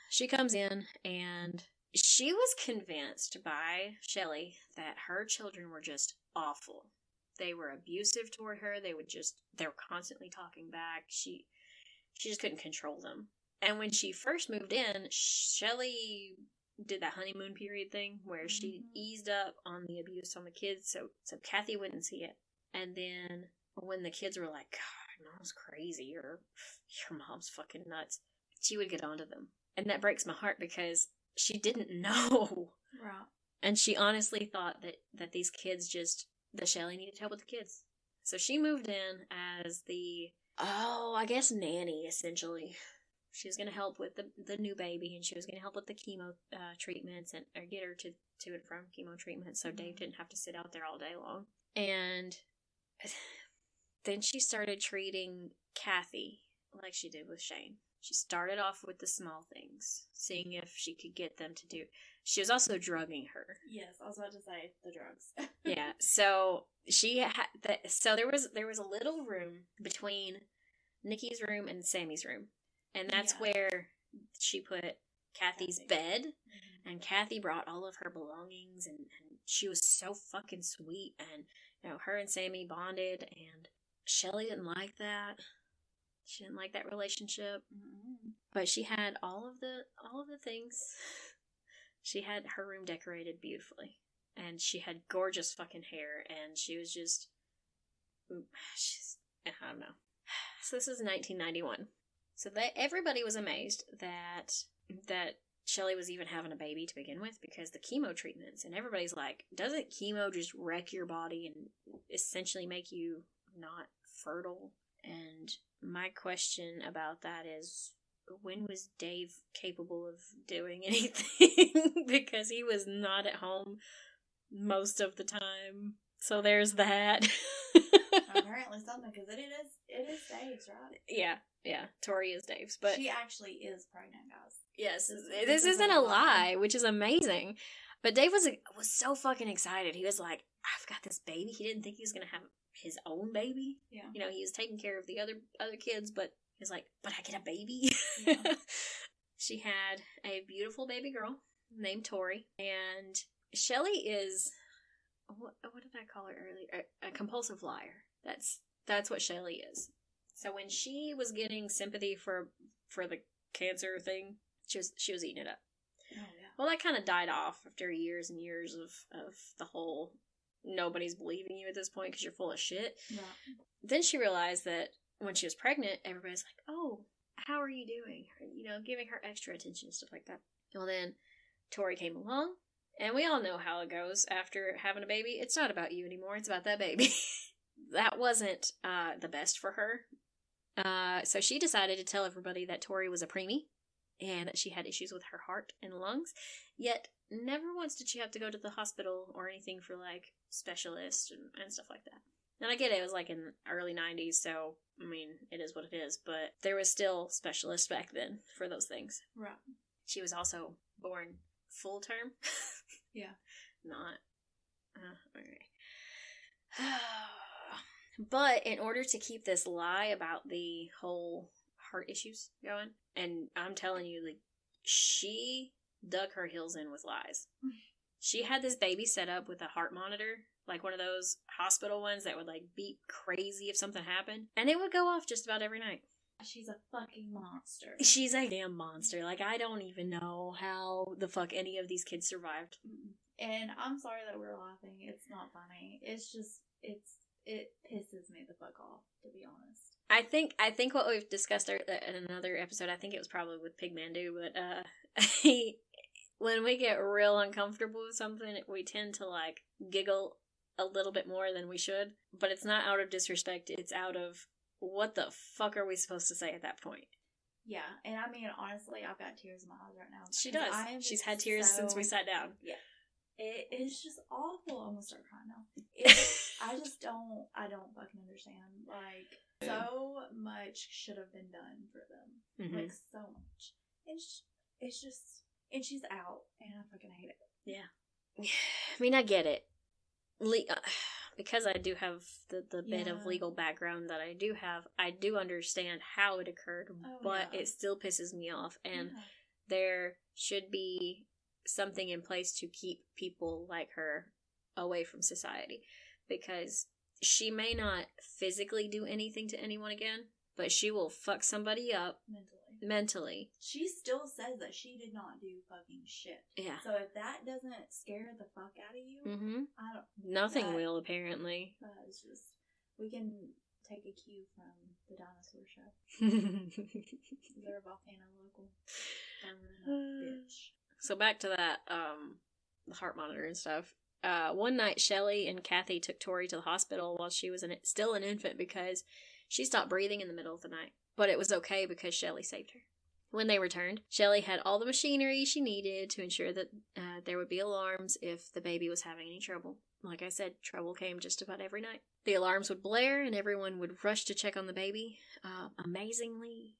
She comes in, and she was convinced by Shelly that her children were just awful. They were abusive toward her. They were constantly talking back. She just couldn't control them. And when she first moved in, Shelly did that honeymoon period thing where she eased up on the abuse on the kids, so Kathy wouldn't see it. And then when the kids were like, God, Mom's crazy, or your mom's fucking nuts, she would get onto them. And that breaks my heart, because she didn't know. Right. And she honestly thought that these kids that Shelly needed help with the kids. So she moved in as the, I guess nanny, essentially. She was going to help with the new baby, and she was going to help with the chemo treatments, or get her to and from chemo treatment, so Dave didn't have to sit out there all day long. And then she started treating Kathy like she did with Shane. She started off with the small things, seeing if she could get them to do. She was also drugging her. Yes, I was about to say the drugs. Yeah, so she had so there was a little room between Nikki's room and Sammy's room, and that's where she put Kathy's bed. Mm-hmm. And Kathy brought all of her belongings, and she was so fucking sweet, and her and Sammy bonded, and Shelly didn't like that. She didn't like that relationship. Mm-hmm. But she had all of the things. She had her room decorated beautifully, and she had gorgeous fucking hair, and she was just, I don't know. So this is 1991. So everybody was amazed that Shelly was even having a baby to begin with, because the chemo treatments, and everybody's like, doesn't chemo just wreck your body and essentially make you not fertile? And my question about that is, when was Dave capable of doing anything? Because he was not at home most of the time. So there's that. Apparently something, because it is Dave's, right? Yeah. Tori is Dave's, but she actually is pregnant, guys. Yes, this isn't a lie, which is amazing. But Dave was so fucking excited. He was like, I've got this baby. He didn't think he was going to have his own baby. Yeah. He was taking care of the other kids, but he was like, but I get a baby. Yeah. She had a beautiful baby girl named Tori, and Shelly is, what did I call her earlier? A compulsive liar. That's what Shelly is. So when she was getting sympathy for the cancer thing, she was eating it up. Oh, yeah. Well, that kind of died off after years and years of the whole nobody's believing you at this point because you're full of shit. Yeah. Then she realized that when she was pregnant, everybody's like, oh, how are you doing? Giving her extra attention and stuff like that. Well, then Tori came along, and we all know how it goes after having a baby. It's not about you anymore. It's about that baby. That wasn't the best for her. So she decided to tell everybody that Tori was a preemie and that she had issues with her heart and lungs. Yet never once did she have to go to the hospital or anything for like specialists and stuff like that. And I get it was like in the early 90s, so I mean it is what it is, but there was still specialists back then for those things. Right. She was also born full term. Yeah. Not. Okay. But in order to keep this lie about the whole heart issues going, and I'm telling you, like, she dug her heels in with lies. She had this baby set up with a heart monitor, like one of those hospital ones that would, like, beep crazy if something happened, and it would go off just about every night. She's a fucking monster. She's a damn monster. Like, I don't even know how the fuck any of these kids survived. And I'm sorry that we're laughing. It's not funny. It's just, it pisses me the fuck off, to be honest. I think what we've discussed in another episode, I think it was probably with Pigmandu, but when we get real uncomfortable with something, we tend to like giggle a little bit more than we should. But it's not out of disrespect, it's out of what the fuck are we supposed to say at that point? Yeah, and I mean, honestly, I've got tears in my eyes right now. She does. She's had tears since we sat down. Yeah. It's just awful. I'm gonna start crying now. I don't fucking understand. Like, so much should have been done for them. Mm-hmm. Like, so much. It's just, and she's out, and I fucking hate it. Yeah. I mean, I get it. Because I do have the bit of legal background that I do have, I do understand how it occurred, but it still pisses me off, and there should be something in place to keep people like her away from society, because she may not physically do anything to anyone again, but she will fuck somebody up mentally. She still says that she did not do fucking shit. Yeah. So if that doesn't scare the fuck out of you, nothing will, apparently. It's just, we can take a cue from the dinosaur show. They're a volcano local. Bitch. So back to that, the heart monitor and stuff. One night, Shelly and Kathy took Tori to the hospital while she was still an infant because she stopped breathing in the middle of the night. But it was okay because Shelly saved her. When they returned, Shelly had all the machinery she needed to ensure that there would be alarms if the baby was having any trouble. Like I said, trouble came just about every night. The alarms would blare and everyone would rush to check on the baby. Amazingly,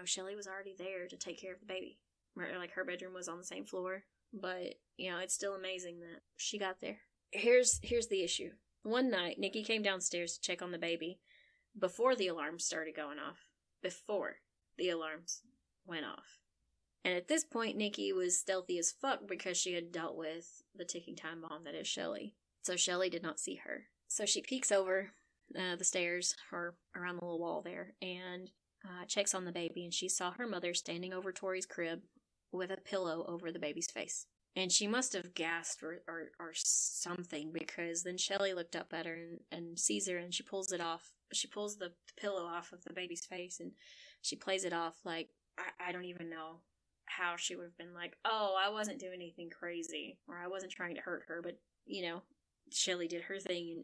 Shelly was already there to take care of the baby. Like, her bedroom was on the same floor. But, it's still amazing that she got there. Here's the issue. One night, Nikki came downstairs to check on the baby before the alarms started going off. Before the alarms went off. And at this point, Nikki was stealthy as fuck because she had dealt with the ticking time bomb that is Shelly. So Shelly did not see her. So she peeks over the stairs, or around the little wall there, and checks on the baby, and she saw her mother standing over Tori's crib with a pillow over the baby's face. And she must have gasped or something, because then Shelly looked up at her and sees her, and she pulls it off. She pulls the pillow off of the baby's face, and she plays it off like, I don't even know how she would have been like, oh, I wasn't doing anything crazy, or I wasn't trying to hurt her, but, Shelly did her thing,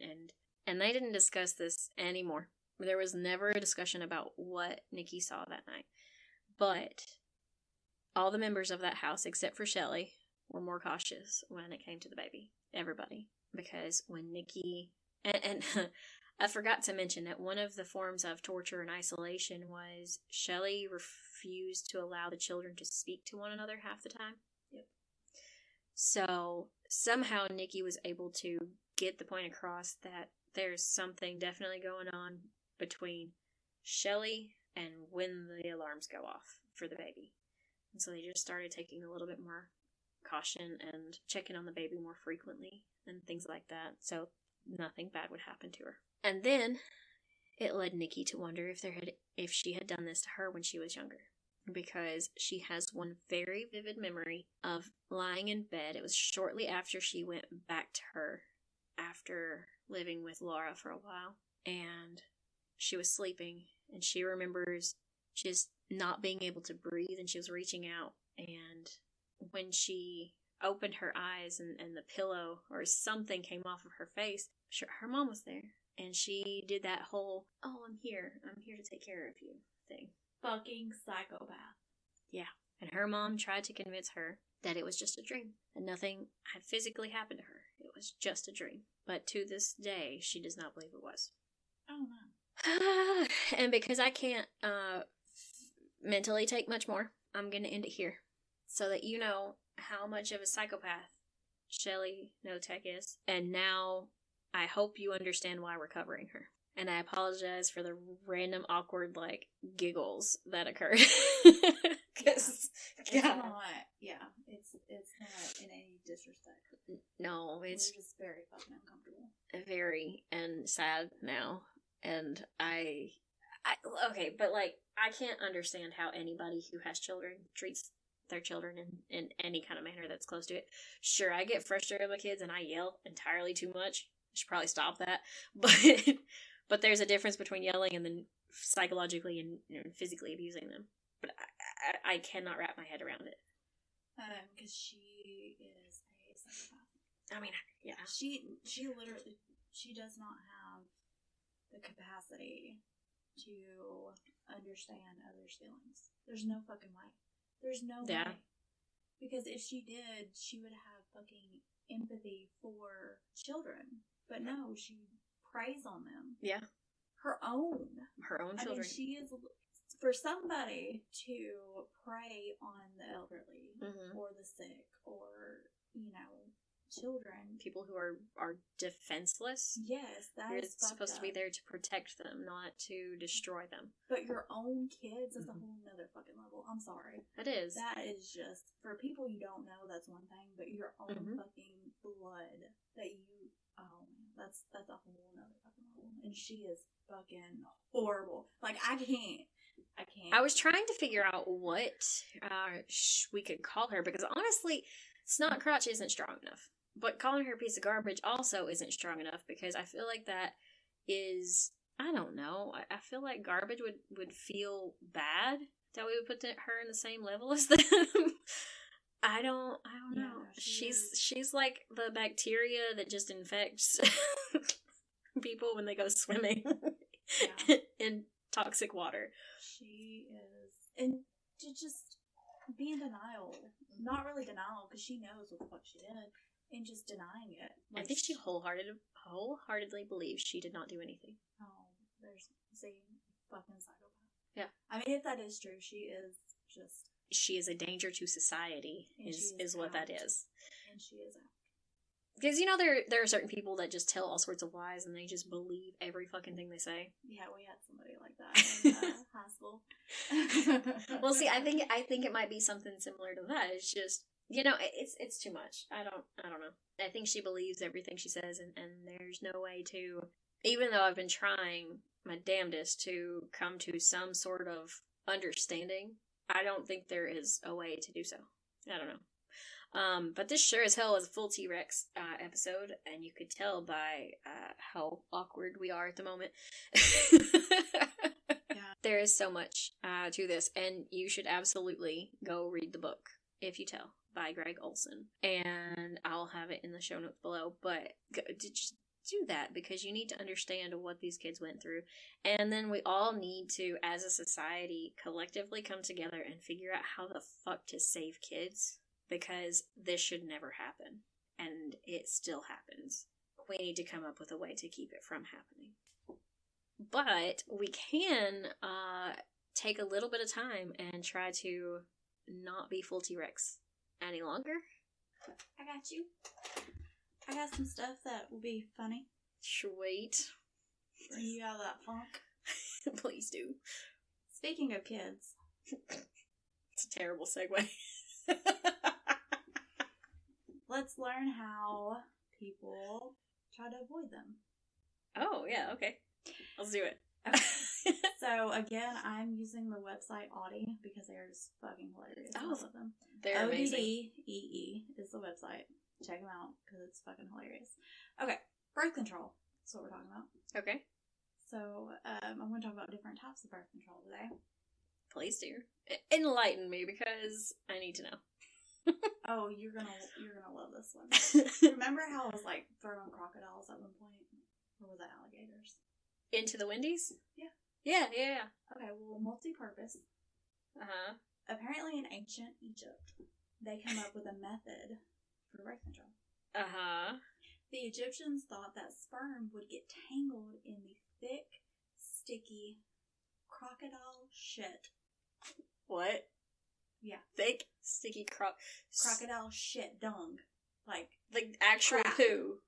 and they didn't discuss this anymore. There was never a discussion about what Nikki saw that night. But all the members of that house, except for Shelly, were more cautious when it came to the baby. Everybody. Because when Nikki... And I forgot to mention that one of the forms of torture and isolation was Shelly refused to allow the children to speak to one another half the time. Yep. So somehow Nikki was able to get the point across that there's something definitely going on between Shelly and when the alarms go off for the baby. And so they just started taking a little bit more caution and checking on the baby more frequently and things like that, so nothing bad would happen to her. And then it led Nikki to wonder if she had done this to her when she was younger, because she has one very vivid memory of lying in bed. It was shortly after she went back to her after living with Laura for a while, and she was sleeping, and she remembers just not being able to breathe, and she was reaching out, and when she opened her eyes and the pillow or something came off of her face, her mom was there, and she did that whole, oh, I'm here to take care of you thing. Fucking psychopath. Yeah. And her mom tried to convince her that it was just a dream, and nothing had physically happened to her. It was just a dream. But to this day, she does not believe it was. Oh, no. And because I can't mentally take much more, I'm going to end it here, so that you know how much of a psychopath Shelly Knotek is. And now I hope you understand why we're covering her. And I apologize for the random awkward, giggles that occurred. It's not in any disrespect. No, it's just very fucking uncomfortable. Very, and sad now. And okay, but I can't understand how anybody who has children treats their children in any kind of manner that's close to it. Sure, I get frustrated with my kids and I yell entirely too much. I should probably stop that. But there's a difference between yelling and then psychologically and physically abusing them. But I cannot wrap my head around it. Because she is a psychopath. I mean, yeah. She literally, she does not have the capacity to understand others' feelings. There's no fucking way. There's no way. Because if she did, she would have fucking empathy for children. But no, she preys on them. Yeah. Her own children. I mean, she is, for somebody to prey on the elderly or the sick or, children. People who are defenseless. Yes, You're supposed to be there to protect them, not to destroy them. But your own kids is a whole nother fucking level. I'm sorry. It is. That is just, for people you don't know, that's one thing, but your own fucking blood that you, that's a whole nother fucking level. And she is fucking horrible. Like, I can't. I was trying to figure out what we could call her, because honestly, snot crotch isn't strong enough. But calling her a piece of garbage also isn't strong enough, because I feel like that is, I don't know, I feel like garbage would feel bad that we would put her in the same level as them. I don't know. She's like the bacteria that just infects people when they go swimming in toxic water. She is, and to just be in denial. Not really denial, because she knows what the fuck she did, and just denying it. Like, I think she wholeheartedly believes she did not do anything. Oh, there's fucking psychopath. Yeah. I mean, if that is true, she is just... She is a danger to society, is what that is. And she is out. Because, there are certain people that just tell all sorts of lies, and they just believe every fucking thing they say. Yeah, we had somebody like that in high school. Well, see, I think it might be something similar to that. It's just, it's too much. I don't know. I think she believes everything she says, and there's no way to, even though I've been trying my damnedest to come to some sort of understanding, I don't think there is a way to do so. I don't know. But this sure as hell is a full T-Rex episode, and you could tell by how awkward we are at the moment. Yeah. There is so much to this, and you should absolutely go read the book, If You Tell, by Gregg Olsen. And I'll have it in the show notes below, but just do that, because you need to understand what these kids went through. And then we all need to, as a society, collectively come together and figure out how the fuck to save kids. Because this should never happen. And it still happens. We need to come up with a way to keep it from happening. But we can take a little bit of time and try to not be full T-Rex any longer. I got you. I got some stuff that will be funny. Sweet. Bring you out of that funk. Please do. Speaking of kids. It's a terrible segue. Let's learn how people try to avoid them. Oh, yeah, okay. Let's do it. Okay. So, again, I'm using the website Audi because they're just fucking hilarious. I love them. They're amazing. ODDEE is the website. Check them out because it's fucking hilarious. Okay, birth control. That's what we're talking about. Okay. So, I'm going to talk about different types of birth control today. Please do. Enlighten me, because I need to know. Oh, you're gonna love this one. Remember how I was like throwing crocodiles at one point? Or was that alligators? Into the Wendy's? Yeah. Yeah. Okay, well, multi-purpose. Uh-huh. Apparently in ancient Egypt, they come up with a method for birth control. Uh-huh. The Egyptians thought that sperm would get tangled in the thick, sticky crocodile shit. What? Yeah. Thick, sticky crocodile shit, dung. Like actual crap. poo.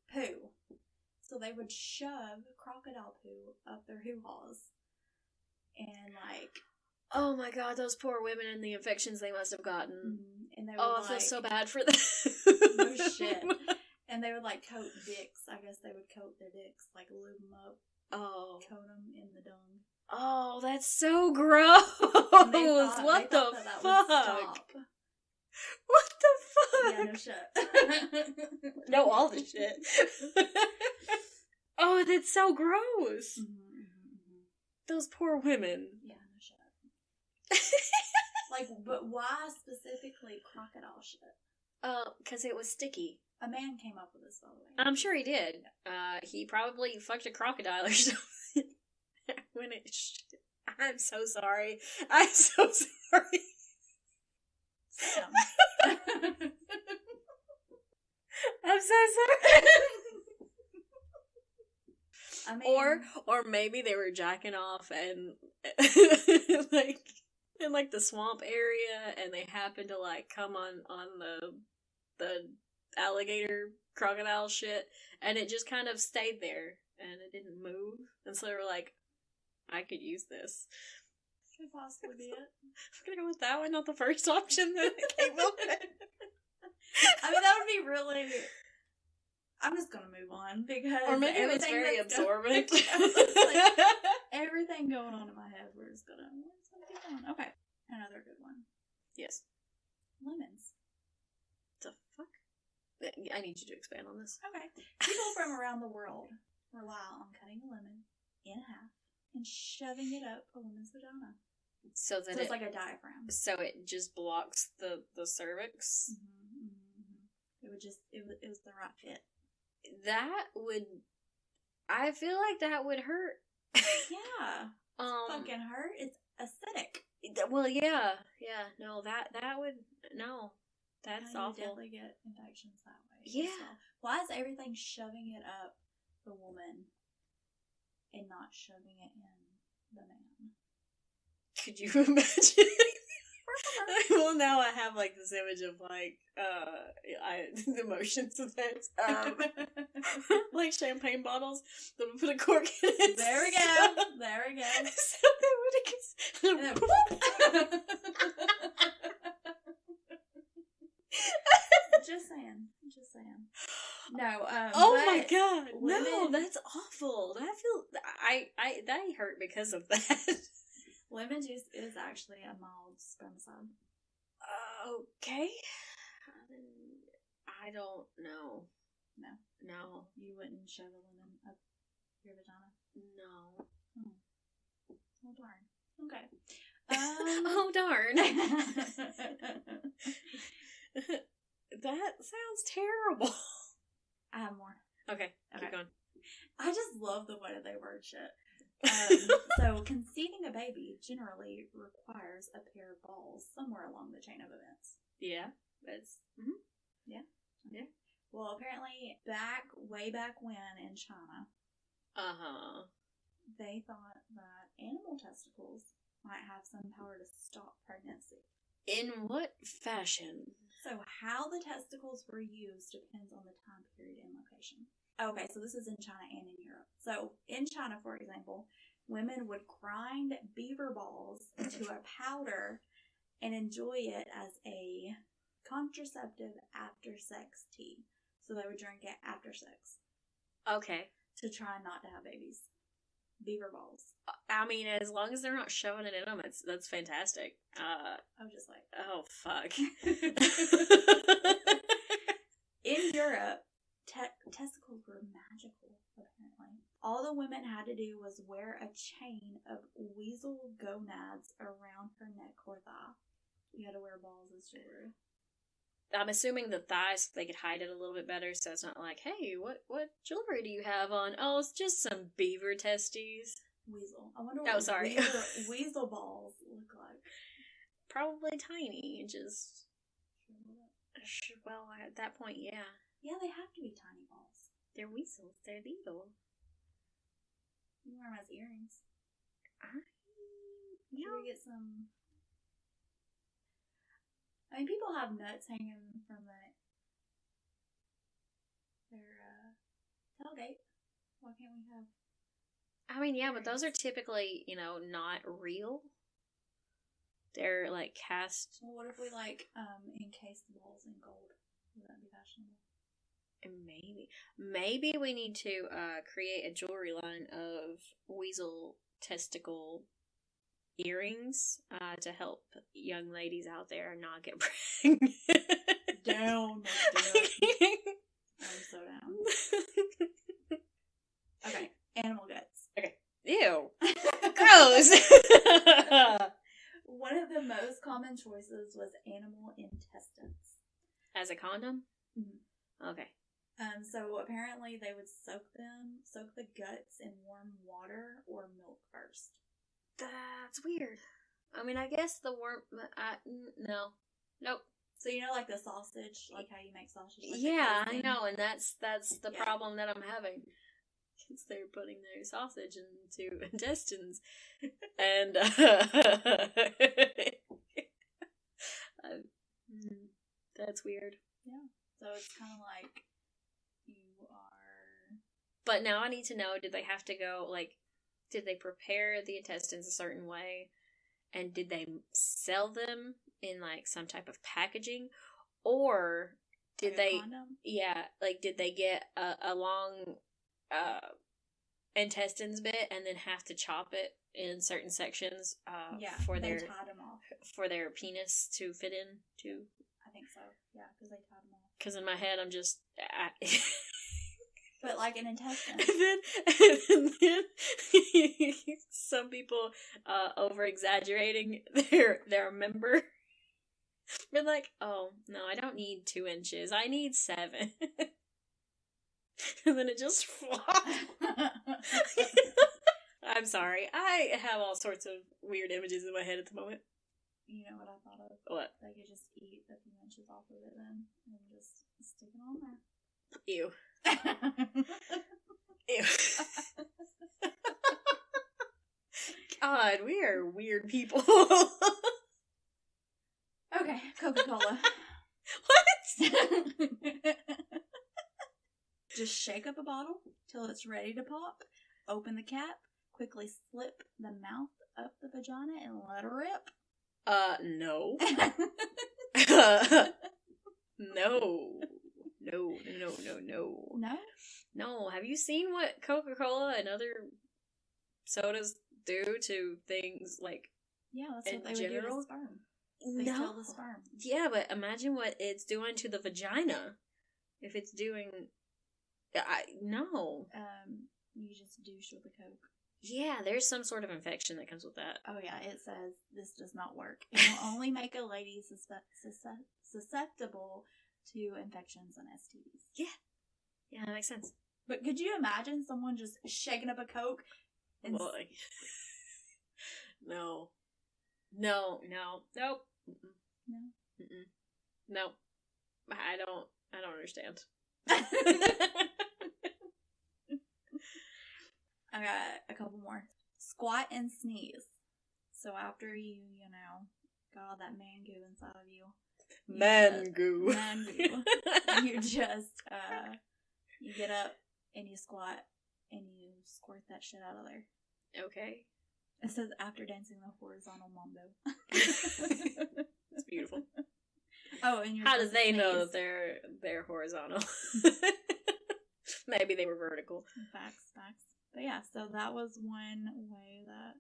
So they would shove crocodile poo up their hoo-haws. And oh my god, those poor women and the infections they must have gotten. Mm-hmm. And they would I feel so bad for them. No shit. And they would coat dicks. I guess they would coat their dicks, lube them up. Oh. Coat them in the dung. Oh, that's so gross. What the fuck? What the fuck? Yeah, no shit. No, all the shit. Oh, that's so gross. Mm-hmm. Those poor women. Yeah, no shit. Like, but why specifically crocodile shit? Because it was sticky. A man came up with this, by the way. I'm sure he did. He probably fucked a crocodile or something. When it I'm so sorry. I'm so sorry. I'm so sorry. I mean, or maybe they were jacking off and like in like the swamp area, and they happened to like come on the alligator crocodile shit, and it just kind of stayed there and it didn't move, and so they were like, I could use this. Could possibly be it. I'm gonna go with that one, not the first option that came up with. I mean, that would be really. I'm just gonna move on because. Or maybe it was very absorbent. Like, everything going on in my head, we're just gonna keep going. Okay, another good one. Yes. Lemons. The fuck? I need you to expand on this. Okay. People from around the world rely on cutting a lemon in half and shoving it up a woman's vagina. So it's like a diaphragm. So it just blocks the cervix. Mm-hmm, mm-hmm. It was the right fit. That would. I feel like that would hurt. Yeah. Fucking hurt. It's acidic. Well, yeah. No, that would no. That's awful. You definitely get infections that way. Yeah. So, why is everything shoving it up the woman and not shoving it in the man? Could you imagine? Well, now I have like this image of like the motions of that. Like champagne bottles that would put a cork in it. There we go. There we go. So they would Just saying. No. Oh my god! Women, no, that's awful. That hurt because of that. Lemon juice is actually a mild spermicide. Okay. I don't know. No. You wouldn't shove a lemon up your vagina? No. Oh, darn. Okay. Oh, darn. That sounds terrible. I have more. Okay. Keep going. I just love the way they word shit. So, conceiving a baby generally requires a pair of balls somewhere along the chain of events. Yeah, that's... Mm-hmm. Yeah. Well, apparently, way back when in China, they thought that animal testicles might have some power to stop pregnancy. In what fashion? So, how the testicles were used depends on the time period and location. Okay, so this is in China and in Europe. So, in China, for example, women would grind beaver balls into a powder and enjoy it as a contraceptive after-sex tea. So, they would drink it after sex. Okay. To try not to have babies. Beaver balls. I mean, as long as they're not shoving it in them, that's fantastic. I'm just like... Oh, fuck. In Europe, testicles were magical, apparently. All the women had to do was wear a chain of weasel gonads around her neck or thigh. You had to wear balls as jewelry. I'm assuming the thighs, they could hide it a little bit better, so it's not like, hey, what jewelry do you have on? Oh, it's just some beaver testes. Weasel. I wonder what weasel balls look like. Probably tiny, just... Well, at that point, yeah. Yeah, they have to be tiny balls. They're weasels. They're legal. You can wear them as earrings. Yeah. Should we get some... I mean, people have nuts hanging from their tailgate. Why can't we have... I mean, yeah, but those are typically, not real. They're, like, cast... Well, what if we, encase the balls in gold? Would that be fashionable? Maybe we need to create a jewelry line of weasel testicle earrings to help young ladies out there not get pregnant. Down. I'm so down. Okay, animal guts. Okay. Ew. Gross. ridiculous. One of the most common choices was animal intestines. As a condom? Mm-hmm. Okay. So apparently they would soak the guts in warm water or milk first. That's weird. I mean, I guess the worm... no. Nope. So you know, like the sausage, like how you make sausage? Like yeah, I know, and that's the problem that I'm having. Because they're putting their sausage into intestines. And, that's weird. Yeah. So it's kind of like you are... But now I need to know, did they have to go, like, did they prepare the intestines a certain way? And did they sell them in, like, some type of packaging? Or did they... Condom? Yeah, like, did they get a long intestines bit and then have to chop it in certain sections for their tied them off. For their penis to fit in too? I think so. Yeah, because they tied them off. Because in my head, I'm just... But like an intestine. And then some people over exaggerating their member. Been like, oh no, I don't need 2 inches. I need 7. And then it just flopped. I'm sorry. I have all sorts of weird images in my head at the moment. You know what I thought of? What? They could just eat a few inches off of it then and just stick it on there. Ew. Ew. God, we are weird people. Okay, Coca-Cola. What? Just shake up a bottle till it's ready to pop. Open the cap. Quickly slip the mouth up the vagina and let her rip. No. No. No. No. Have you seen what Coca-Cola and other sodas do to things like... Yeah, that's what they would do to sperm. They kill the sperm. Yeah, but imagine what it's doing to the vagina. If it's doing... No. You just douche with the Coke. Yeah, there's some sort of infection that comes with that. Oh yeah, it says this does not work. It will only make a lady susceptible to infections and STDs. Yeah. Yeah, that makes sense. But could you imagine someone just shaking up a Coke? And Boy. No. Nope. Mm-mm. No? Mm-mm. Nope. I don't understand. I got a couple more. Squat and sneeze. So after you got all that man goo inside of you. Man goo. You just, you get up and you squat and you squirt that shit out of there. Okay. It says after dancing the horizontal mambo. It's beautiful. Oh, and how do they know that they're horizontal? Maybe they were vertical. Facts. But yeah, so that was one way that,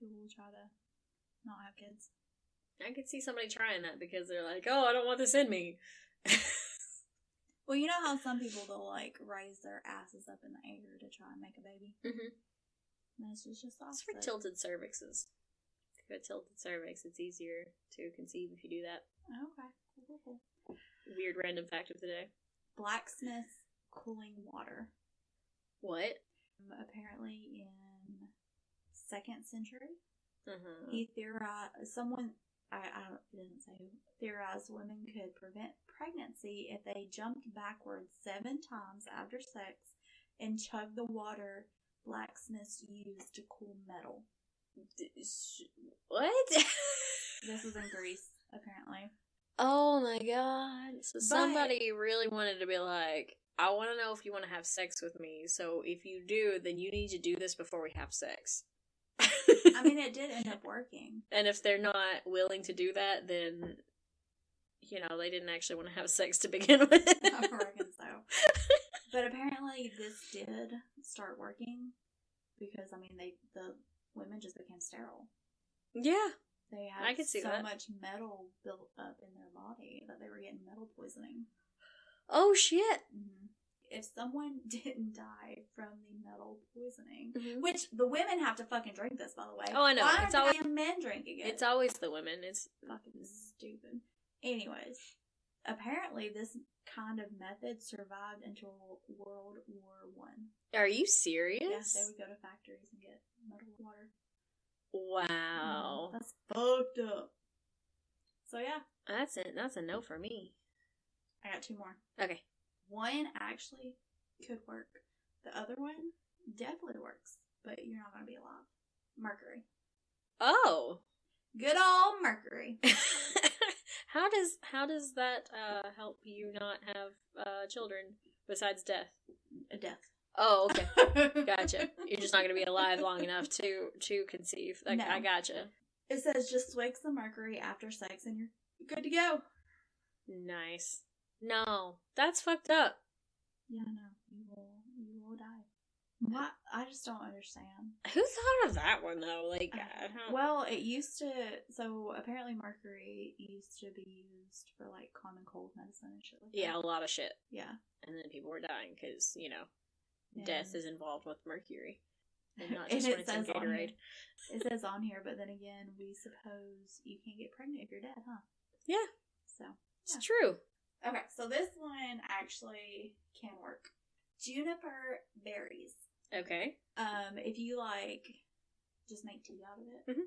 people will try to not have kids. I could see somebody trying that because they're like, oh, I don't want this in me. Well, you know how some people, they'll, like, raise their asses up in the air to try and make a baby? Mm-hmm. And that's just opposite. It's for tilted cervixes. If you have a tilted cervix, it's easier to conceive if you do that. Oh, okay. Cool. Weird random fact of the day. Blacksmith's cooling water. What? Apparently in 2nd century, he theorized, it didn't say who, theorized women could prevent pregnancy if they jumped backwards 7 times after sex and chugged the water blacksmiths used to cool metal. What? This was in Greece, apparently. Oh my god. So somebody really wanted to be like, I want to know if you want to have sex with me, so if you do, then you need to do this before we have sex. I mean, it did end up working. And if they're not willing to do that, then, they didn't actually want to have sex to begin with. I reckon so. But apparently this did start working, because, the women just became sterile. Yeah. They had so much metal built up in their body that they were getting metal poisoning. Oh, shit. Mm-hmm. if someone didn't die from the metal poisoning, Mm-hmm. which the women have to fucking drink this, by the way. Oh, I know. Why It's aren't always the men drinking it? It's always the women. It's fucking stupid. Anyways, apparently this kind of method survived until World War One. Are you serious? Yeah, they would go to factories and get metal water. Wow. That's fucked up. So yeah. That's a no for me. I got 2 more. Okay. One actually could work. The other one definitely works, but you're not going to be alive. Mercury. Oh. Good old mercury. How does that help you not have children besides death? A death. Oh, okay. Gotcha. You're just not going to be alive long enough to conceive. Like, no. I gotcha. It says just swig some mercury after sex and you're good to go. Nice. No, that's fucked up. Yeah, no, you will die. What? I just don't understand. Who thought of that one though? Like, well, it used to. So apparently, mercury used to be used for like common cold medicine and shit like that. Yeah, a lot of shit. Yeah, and then people were dying because death is involved with mercury, and not and just when it's in Gatorade. It says on here, but then again, we suppose you can't get pregnant if you're dead, huh? Yeah. So it's true. Okay, so this one actually can work. Juniper berries. Okay. If you just make tea out of it, mm-hmm.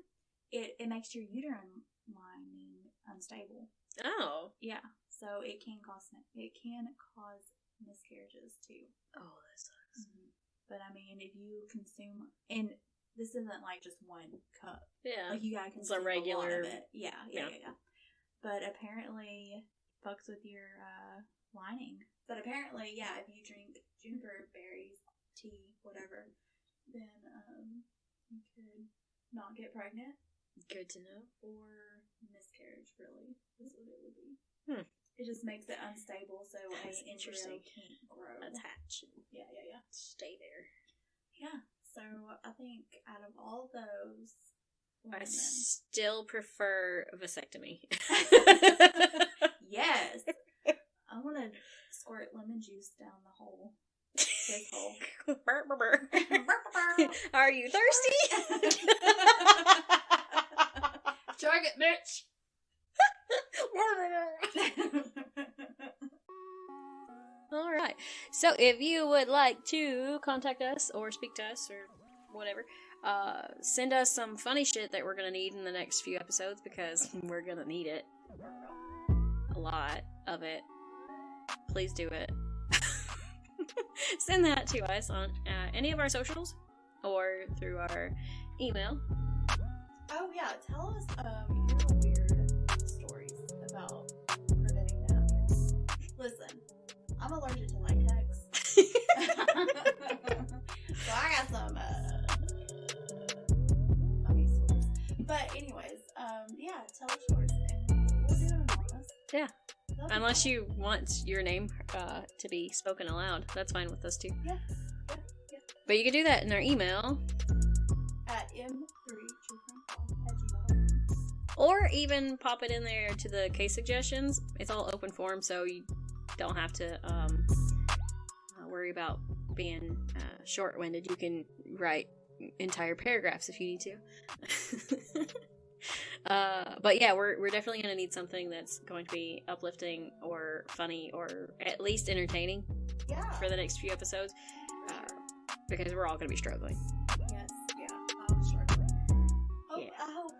it makes your uterine lining unstable. Oh. Yeah. So it can cause miscarriages too. Oh, that sucks. Mm-hmm. But I mean, if you consume, and this isn't like just 1 cup. Yeah. Like you gotta consume a regular. A lot of it. Yeah. But apparently, fucks with your lining. But apparently, yeah, if you drink juniper berries, tea, whatever, then you could not get pregnant. Good to know. Or miscarriage, really, is what it would be. It just makes it unstable, so an embryo can't grow. Attach. Yeah. Stay there. Yeah, so I think out of all those women, I still prefer vasectomy. Yes. I want to squirt lemon juice down the hole. His hole. Are you thirsty? Drag it, bitch. Alright. So if you would like to contact us or speak to us or whatever, send us some funny shit that we're gonna need in the next few episodes because we're gonna need it. A lot of it. Please do it. Send that to us on any of our socials or through our email. Oh yeah, tell us your weird stories about preventing napkins. Listen, I'm allergic to latex. So I got some funny stories. But anyways, yeah, tell us yours and we'll do it anonymous. Yeah. Unless you want your name to be spoken aloud. That's fine with us too. Yeah. But you can do that in our email. At m3truefriendpod@gmail.com. Or even pop it in there to the case suggestions. It's all open form, so you don't have to worry about being short-winded. You can write entire paragraphs if you need to. But yeah, we're definitely going to need something that's going to be uplifting or funny or at least entertaining for the next few episodes, because we're all going to be struggling. Yes, yeah, I'm struggling. I hope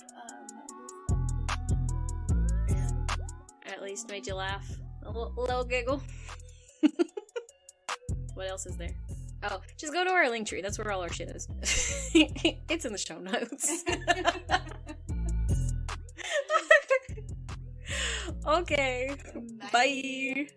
at least made you laugh, a little giggle. What else is there? Oh, just go to our link tree. That's where all our shit is. It's in the show notes. Okay. Bye.